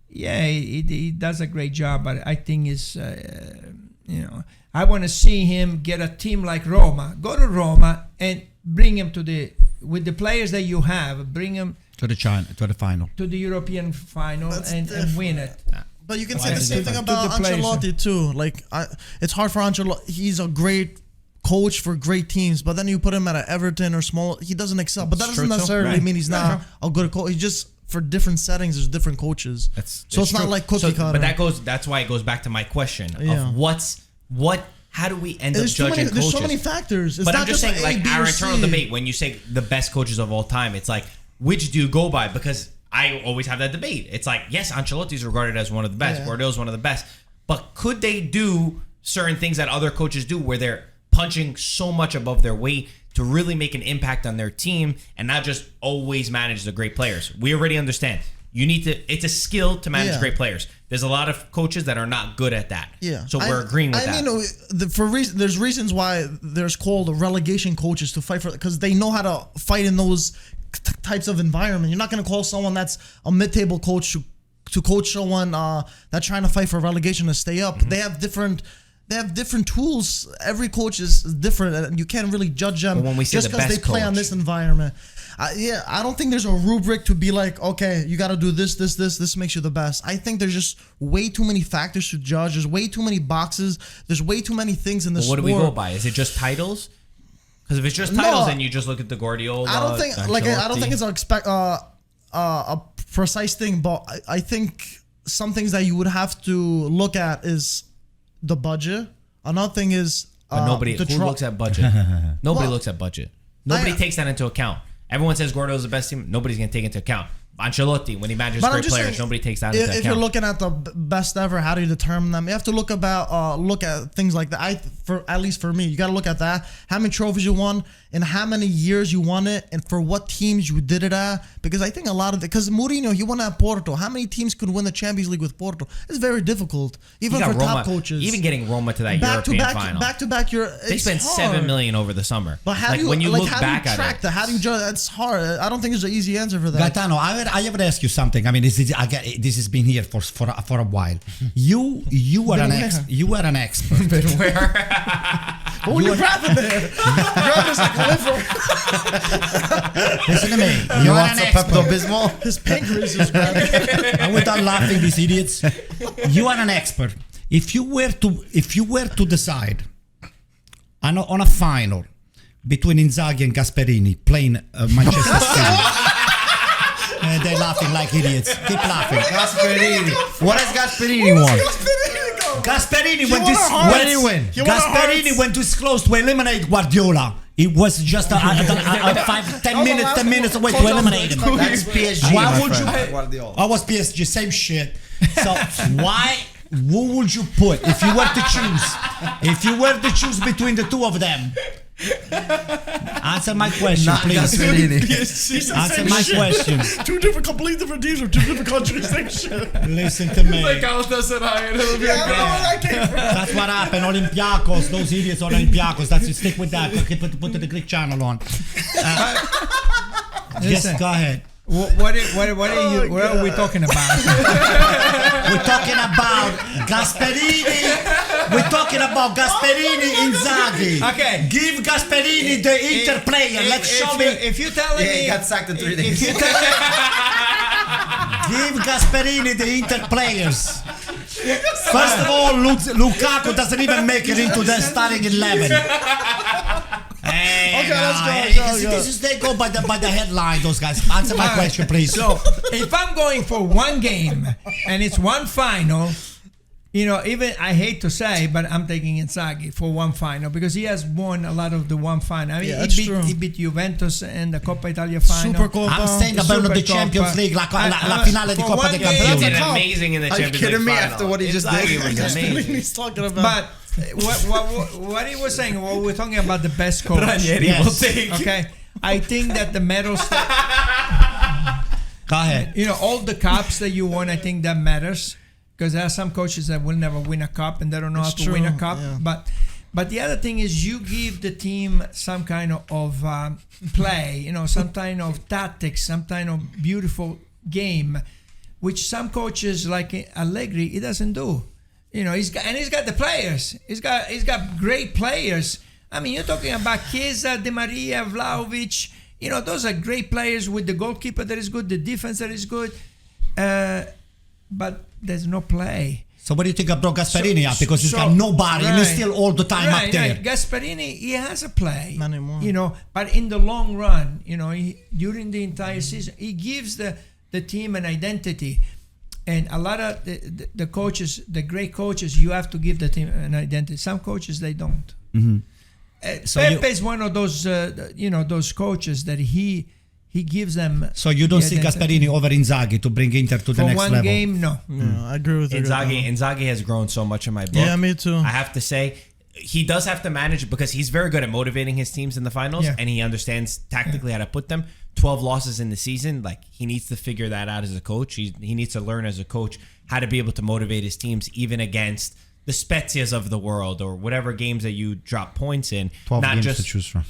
he does a great job. But I think I want to see him get a team like Roma. Go to Roma and bring him with the players that you have. Bring him to the final. to the European final That's and win it. But you can Why say the is it same thing different? about To the players, Ancelotti too. Like, it's hard for Ancelotti. He's a great coach for great teams, but then you put him at an Everton or small, he doesn't excel. But that doesn't necessarily mean he's not a good coach. He's just for different settings. There's different coaches. So it's not true. like cookie cutter. But that's why it goes back to my question Yeah. of how do we end up There's judging coaches? so many factors. It's But not I'm just saying, A, like B, our or internal C. debate, when you say the best coaches of all time, it's like, which do you go by? Because I always have that debate. It's like, yes, Ancelotti's regarded as one of the best. Yeah. Guardiola's one of the best. But could they do certain things that other coaches do where they're punching so much above their weight to really make an impact on their team and not just always manage the great players? We already understand. It's a skill to manage great players. There's a lot of coaches that are not good at that. Yeah. So we're agreeing with that. I mean, there's reasons why there's called relegation coaches to fight for, because they know how to fight in those types of environment. You're not going to call someone that's a mid-table coach to coach someone that's trying to fight for relegation to stay up. They have different tools. Every coach is different, and you can't really judge them when we say just the because they best play coach. on this environment. I don't think there's a rubric to be like, okay, you got to do this. This makes you the best. I think there's just way too many factors to judge. There's way too many boxes. There's way too many things in this What sport. do we go by? Is it just titles? Because if it's just titles, then you just look at the Guardiola. I don't think Ancelotti. it's a precise thing, but I think some things that you would have to look at is the budget. Another thing is But nobody the who looks at budget. Nobody Well, looks at budget. Nobody takes that into account. Everyone says Guardiola's the best team. Nobody's gonna take it into account. Ancelotti, when he manages But I'm great just players, saying, nobody takes that into if account. you're looking at the best ever, how do you determine them? You have to look at things like that. At least for me, you got to look at that. How many trophies you won, and how many years you won it, and for what teams you did it at. Because I think a lot of because Mourinho, he won at Porto. How many teams could win the Champions League with Porto? It's very difficult, even You for got Roma, top coaches. even getting Roma to that European final. back to back. They spent $7 million over the summer. But how like do you when you look how back do you at track it? that? How do you judge? It's hard. I don't think there's an easy answer for that. Gaetano, I have to ask you something. I mean, this has been here for a while. You are an expert. What were you grabbing there? Grabbing like a liver. Listen to me. You You are want an some expert. Pepto-Bismol? His pancreas is grabbing. I without laughing, these idiots. You are an expert. If you were to decide on a final between Inzaghi and Gasperini playing Manchester City, and they're laughing like idiots. Keep laughing. Gasperini. What has Gasperini won? Gasperini won a heart. When did he win? He won a Gasperini heart. went this close to eliminate Guardiola. It was just 10 minutes away to eliminate him. That's PSG. Why my would friend. I was PSG, same shit. So who would you put if you were to choose? If you were to choose between the two of them? Answer my question, Not please. Gasperini. Answer my question. Two completely different teams from two different countries. Same shit. Listen to me. I don't know where that came from. That's what happened. Olympiacos, those idiots on Olympiacos. That's stick with that. Put the Greek channel on. Yes, go ahead. What are we talking about? We're talking about Gasperini. We're talking about Gasperini Inzaghi. Okay. Give Gasperini the Inter player. Let's show me. If you're telling Yeah, me, he got sacked in 3 if days. you're telling Give Gasperini the Inter players. First of all, Lukaku doesn't even make it into the starting 11. Hey, Okay, let's go, hey, go, go. This is they go by the headline. Those guys. Answer my question, please. so if I'm going for one game and it's one final, even I hate to say, but I'm taking Inzaghi for one final because he has won a lot of the one final. I mean, Yeah, that's true. he beat Juventus in the Coppa Italia final. Supercoppa. I'm saying about the Supercoppa. Champions League, la finale di for Coppa one dei game- He Campioni. did That's a cup. amazing in the Are you Champions kidding League me final. after what he just Inzaghi did? was That's what amazing. he's talking about. But what he was saying, what we're talking about the best coach. Ranieri will take. Okay, I think that the medals, Go ahead. all the cups that you won, I think that matters because there are some coaches that will never win a cup and they don't know It's how to win a true, cup. yeah. But the other thing is you give the team some kind of play, some kind of tactics, some kind of beautiful game, which some coaches like Allegri he doesn't do. He's got the players. He's got great players. I mean, you're talking about Chiesa, Di Maria, Vlahovic. Those are great players with the goalkeeper that is good, the defense that is good, but there's no play. So what do you think about Gasperini? Because he's got nobody and he's still all the time up there. Right. Gasperini, he has a play. Not anymore. But in the long run, during the entire season, he gives the team an identity. And a lot of the coaches, the great coaches, you have to give the team an identity. Some coaches, they don't. Mm-hmm. Pepe is one of those, those coaches that he gives them. So you don't the see identity. Gasperini over Inzaghi to bring Inter to the For next one level? game, no. Yeah, I agree with you. Inzaghi has grown so much in my book. Yeah, me too. I have to say, he does have to manage because he's very good at motivating his teams in the finals, Yeah. and he understands tactically how to put them. 12 losses in the season, like he needs to figure that out as a coach. He needs to learn as a coach how to be able to motivate his teams even against the Spezias of the world or whatever games that you drop points in. 12 not games just to choose from.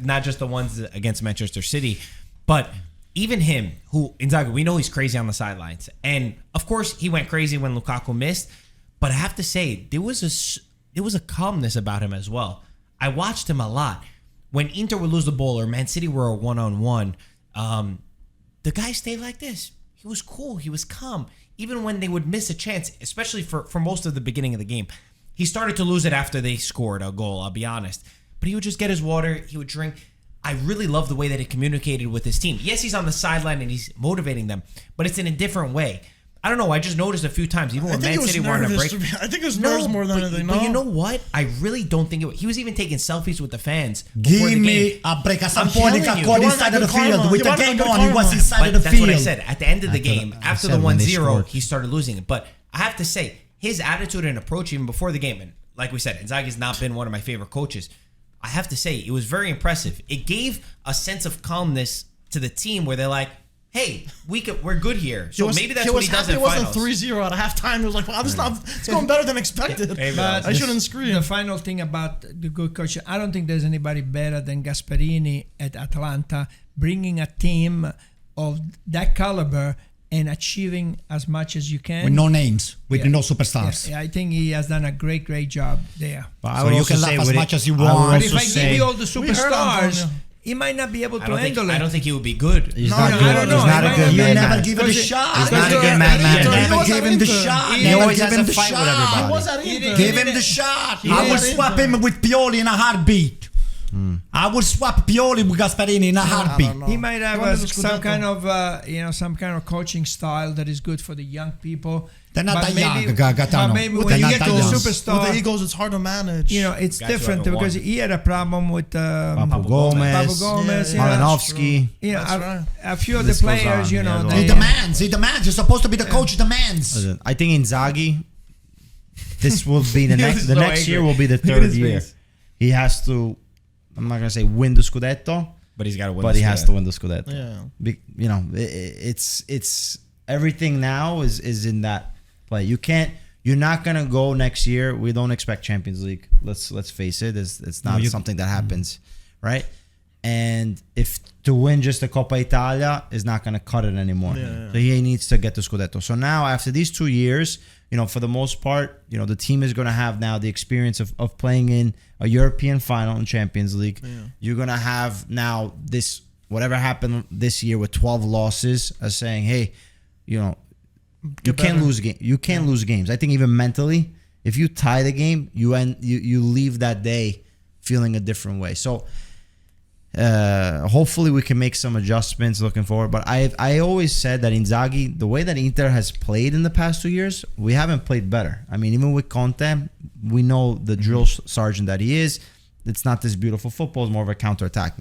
not just the ones against Manchester City, but even him, who Inzaghi, we know he's crazy on the sidelines, and of course he went crazy when Lukaku missed. But I have to say, there was a calmness about him as well. I watched him a lot when Inter would lose the ball or Man City were a 1-on-1. The guy stayed like this. He was cool. He was calm. Even when they would miss a chance, especially for most of the beginning of the game. He started to lose it after they scored a goal, I'll be honest. But he would just get his water. He would drink. I really love the way that he communicated with his team. Yes, he's on the sideline and he's motivating them, but it's in a different way. I don't know. I just noticed a few times, even when Man City were on a break. I think it was nerves more than anything. But you know what? I really don't think it was. He was even taking selfies with the fans. Give before the me game. a break. At some I'm point, he telling got you. caught inside of the He wanted field. good With the karma. game He wanted on, good he was karma. inside But of the that's field. what I said. At the end of the game, I after said the when they 1-0, scored. he started losing it. But I have to say, his attitude and approach even before the game, and like we said, Inzaghi's not been one of my favorite coaches. I have to say, it was very impressive. It gave a sense of calmness to the team where they're like, hey, we're good here. So maybe that's what he does in It wasn't finals. 3-0 at halftime. It was like, wow, it's going better than expected. Maybe I shouldn't scream. The final thing about the good coach, I don't think there's anybody better than Gasperini at Atalanta, bringing a team of that caliber and achieving as much as you can. With no names, with Yeah. no superstars. Yeah, I think he has done a great job there. But I So would you also can say laugh as with much it- as you I would want. But if also I give say you all the We heard superstars, Antonio. he might not be able I to don't handle it. think he would be good. He's No, not no, good. I don't know. He's not He a might good not You be man. never give it a Because shot. He's not a good man. man. You He never was give at him the Inter. shot. He Never always give has him a the fight with shot. everybody. He was at He Inter. didn't- Give him the shot. He I was will at swap Inter. him with Pioli in a heartbeat. I will swap Pioli with Gasperini in a heartbeat. don't know. He might have He wanted the some Scudetto. kind of some kind of coaching style that is good for the young people. They're not But that maybe- young, Gaetano. but maybe With when the you get to the egos. superstar, With the egos, it's hard to manage. it's Guys who different haven't because won. he had a problem with Papu Papu Gomez, Gomez, Yeah, yeah. Malinowski. That's right. a few of This the goes players, on, yeah, He they, demands. He demands. You're supposed to be the coach. Demands. Listen, I think Inzaghi, this will be the He next. was The so next angry. year will be the Look at third his year. face. He has to. I'm not gonna say win the Scudetto, But he's got to win. but he has to win the Scudetto. Yeah. It's everything now is in that play. You're not gonna go next year. We don't expect Champions League. Let's face it. It's not something that happens, right? And if to win just the Coppa Italia is not gonna cut it anymore. Yeah. So he needs to get the Scudetto. So now after these 2 years, for the most part, the team is gonna have now the experience of playing in a European final in Champions League. Yeah. You're gonna have now this whatever happened this year with 12 losses as saying, hey, you Get can't better. lose game. You can't lose games. I think even mentally, if you tie the game, you leave that day feeling a different way. So hopefully we can make some adjustments looking forward. But I always said that Inzaghi, the way that Inter has played in the past 2 years, we haven't played better. I mean, even with Conte, we know the drill sergeant that he is. It's not this beautiful football. It's more of a counterattack.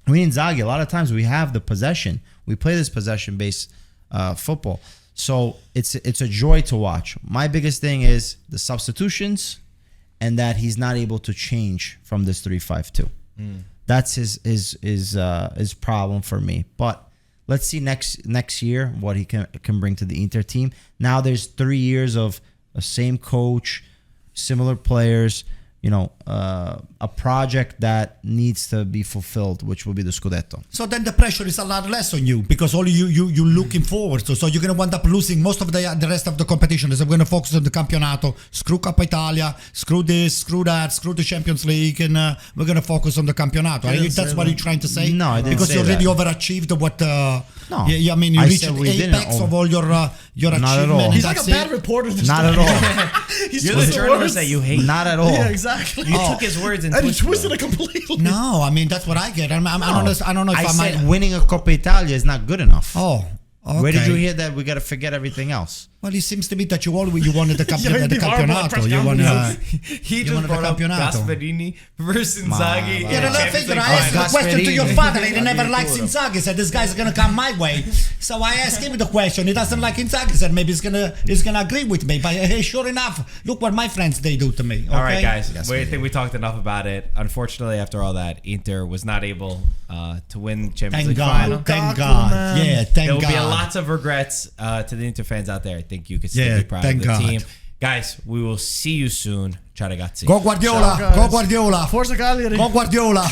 I mean, Inzaghi, a lot of times we have the possession. We play this possession-based football. So it's a joy to watch. My biggest thing is the substitutions and that he's not able to change from this 3-5-2. That's his problem for me. But let's see next year what he can bring to the Inter team. Now there's 3 years of the same coach, similar players, a project that needs to be fulfilled, which will be the Scudetto. So then the pressure is a lot less on you because all you're looking forward to. So you're going to end up losing most of the rest of the competition. So we're going to focus on the Campionato, screw Coppa Italia, screw this, screw that, screw the Champions League, and we're going to focus on the Campionato. That's what you're trying to say? No, I didn't because say you already that. overachieved what... No. I mean, you reached the apex of all your Not achievement. at all. He's like a bad reporter. Not at all. He's You're the twisted journalist words. that you hate. Not at all. Yeah, exactly. You took his words and And he twisted twisted it completely. No, I mean, that's what I get. I don't know if I I said might... winning a Coppa Italia is not good enough. Oh, okay. Where did you hear that? We got to forget everything else. Well, it seems to me that you wanted the Yeah, the Campionato. You want He You just wanted the brought up Campionato. Gasperini versus Inzaghi. Ma- Yeah, in no, Champions figure. League I asked final. the question to your father. He Gasperini. never liked Inzaghi. He said this guy's gonna come my way. So I asked him the question. He doesn't like Inzaghi. He said maybe he's gonna agree with me. But hey, sure enough, look what my friends they do to me. Okay? All right, guys. Gasperini. I think we talked enough about it. Unfortunately, after all that, Inter was not able to win Champions Thank League God. final. Thank Lukaku, God. man. Yeah, thank There will God. be lots of regrets to the Inter fans out there. I think you can still Yeah, be proud thank of the God. team. Guys, we will see you soon. Ciao ragazzi. Go Guardiola. Ciao, guys. Go Guardiola. Forza Cagliari. Go Guardiola.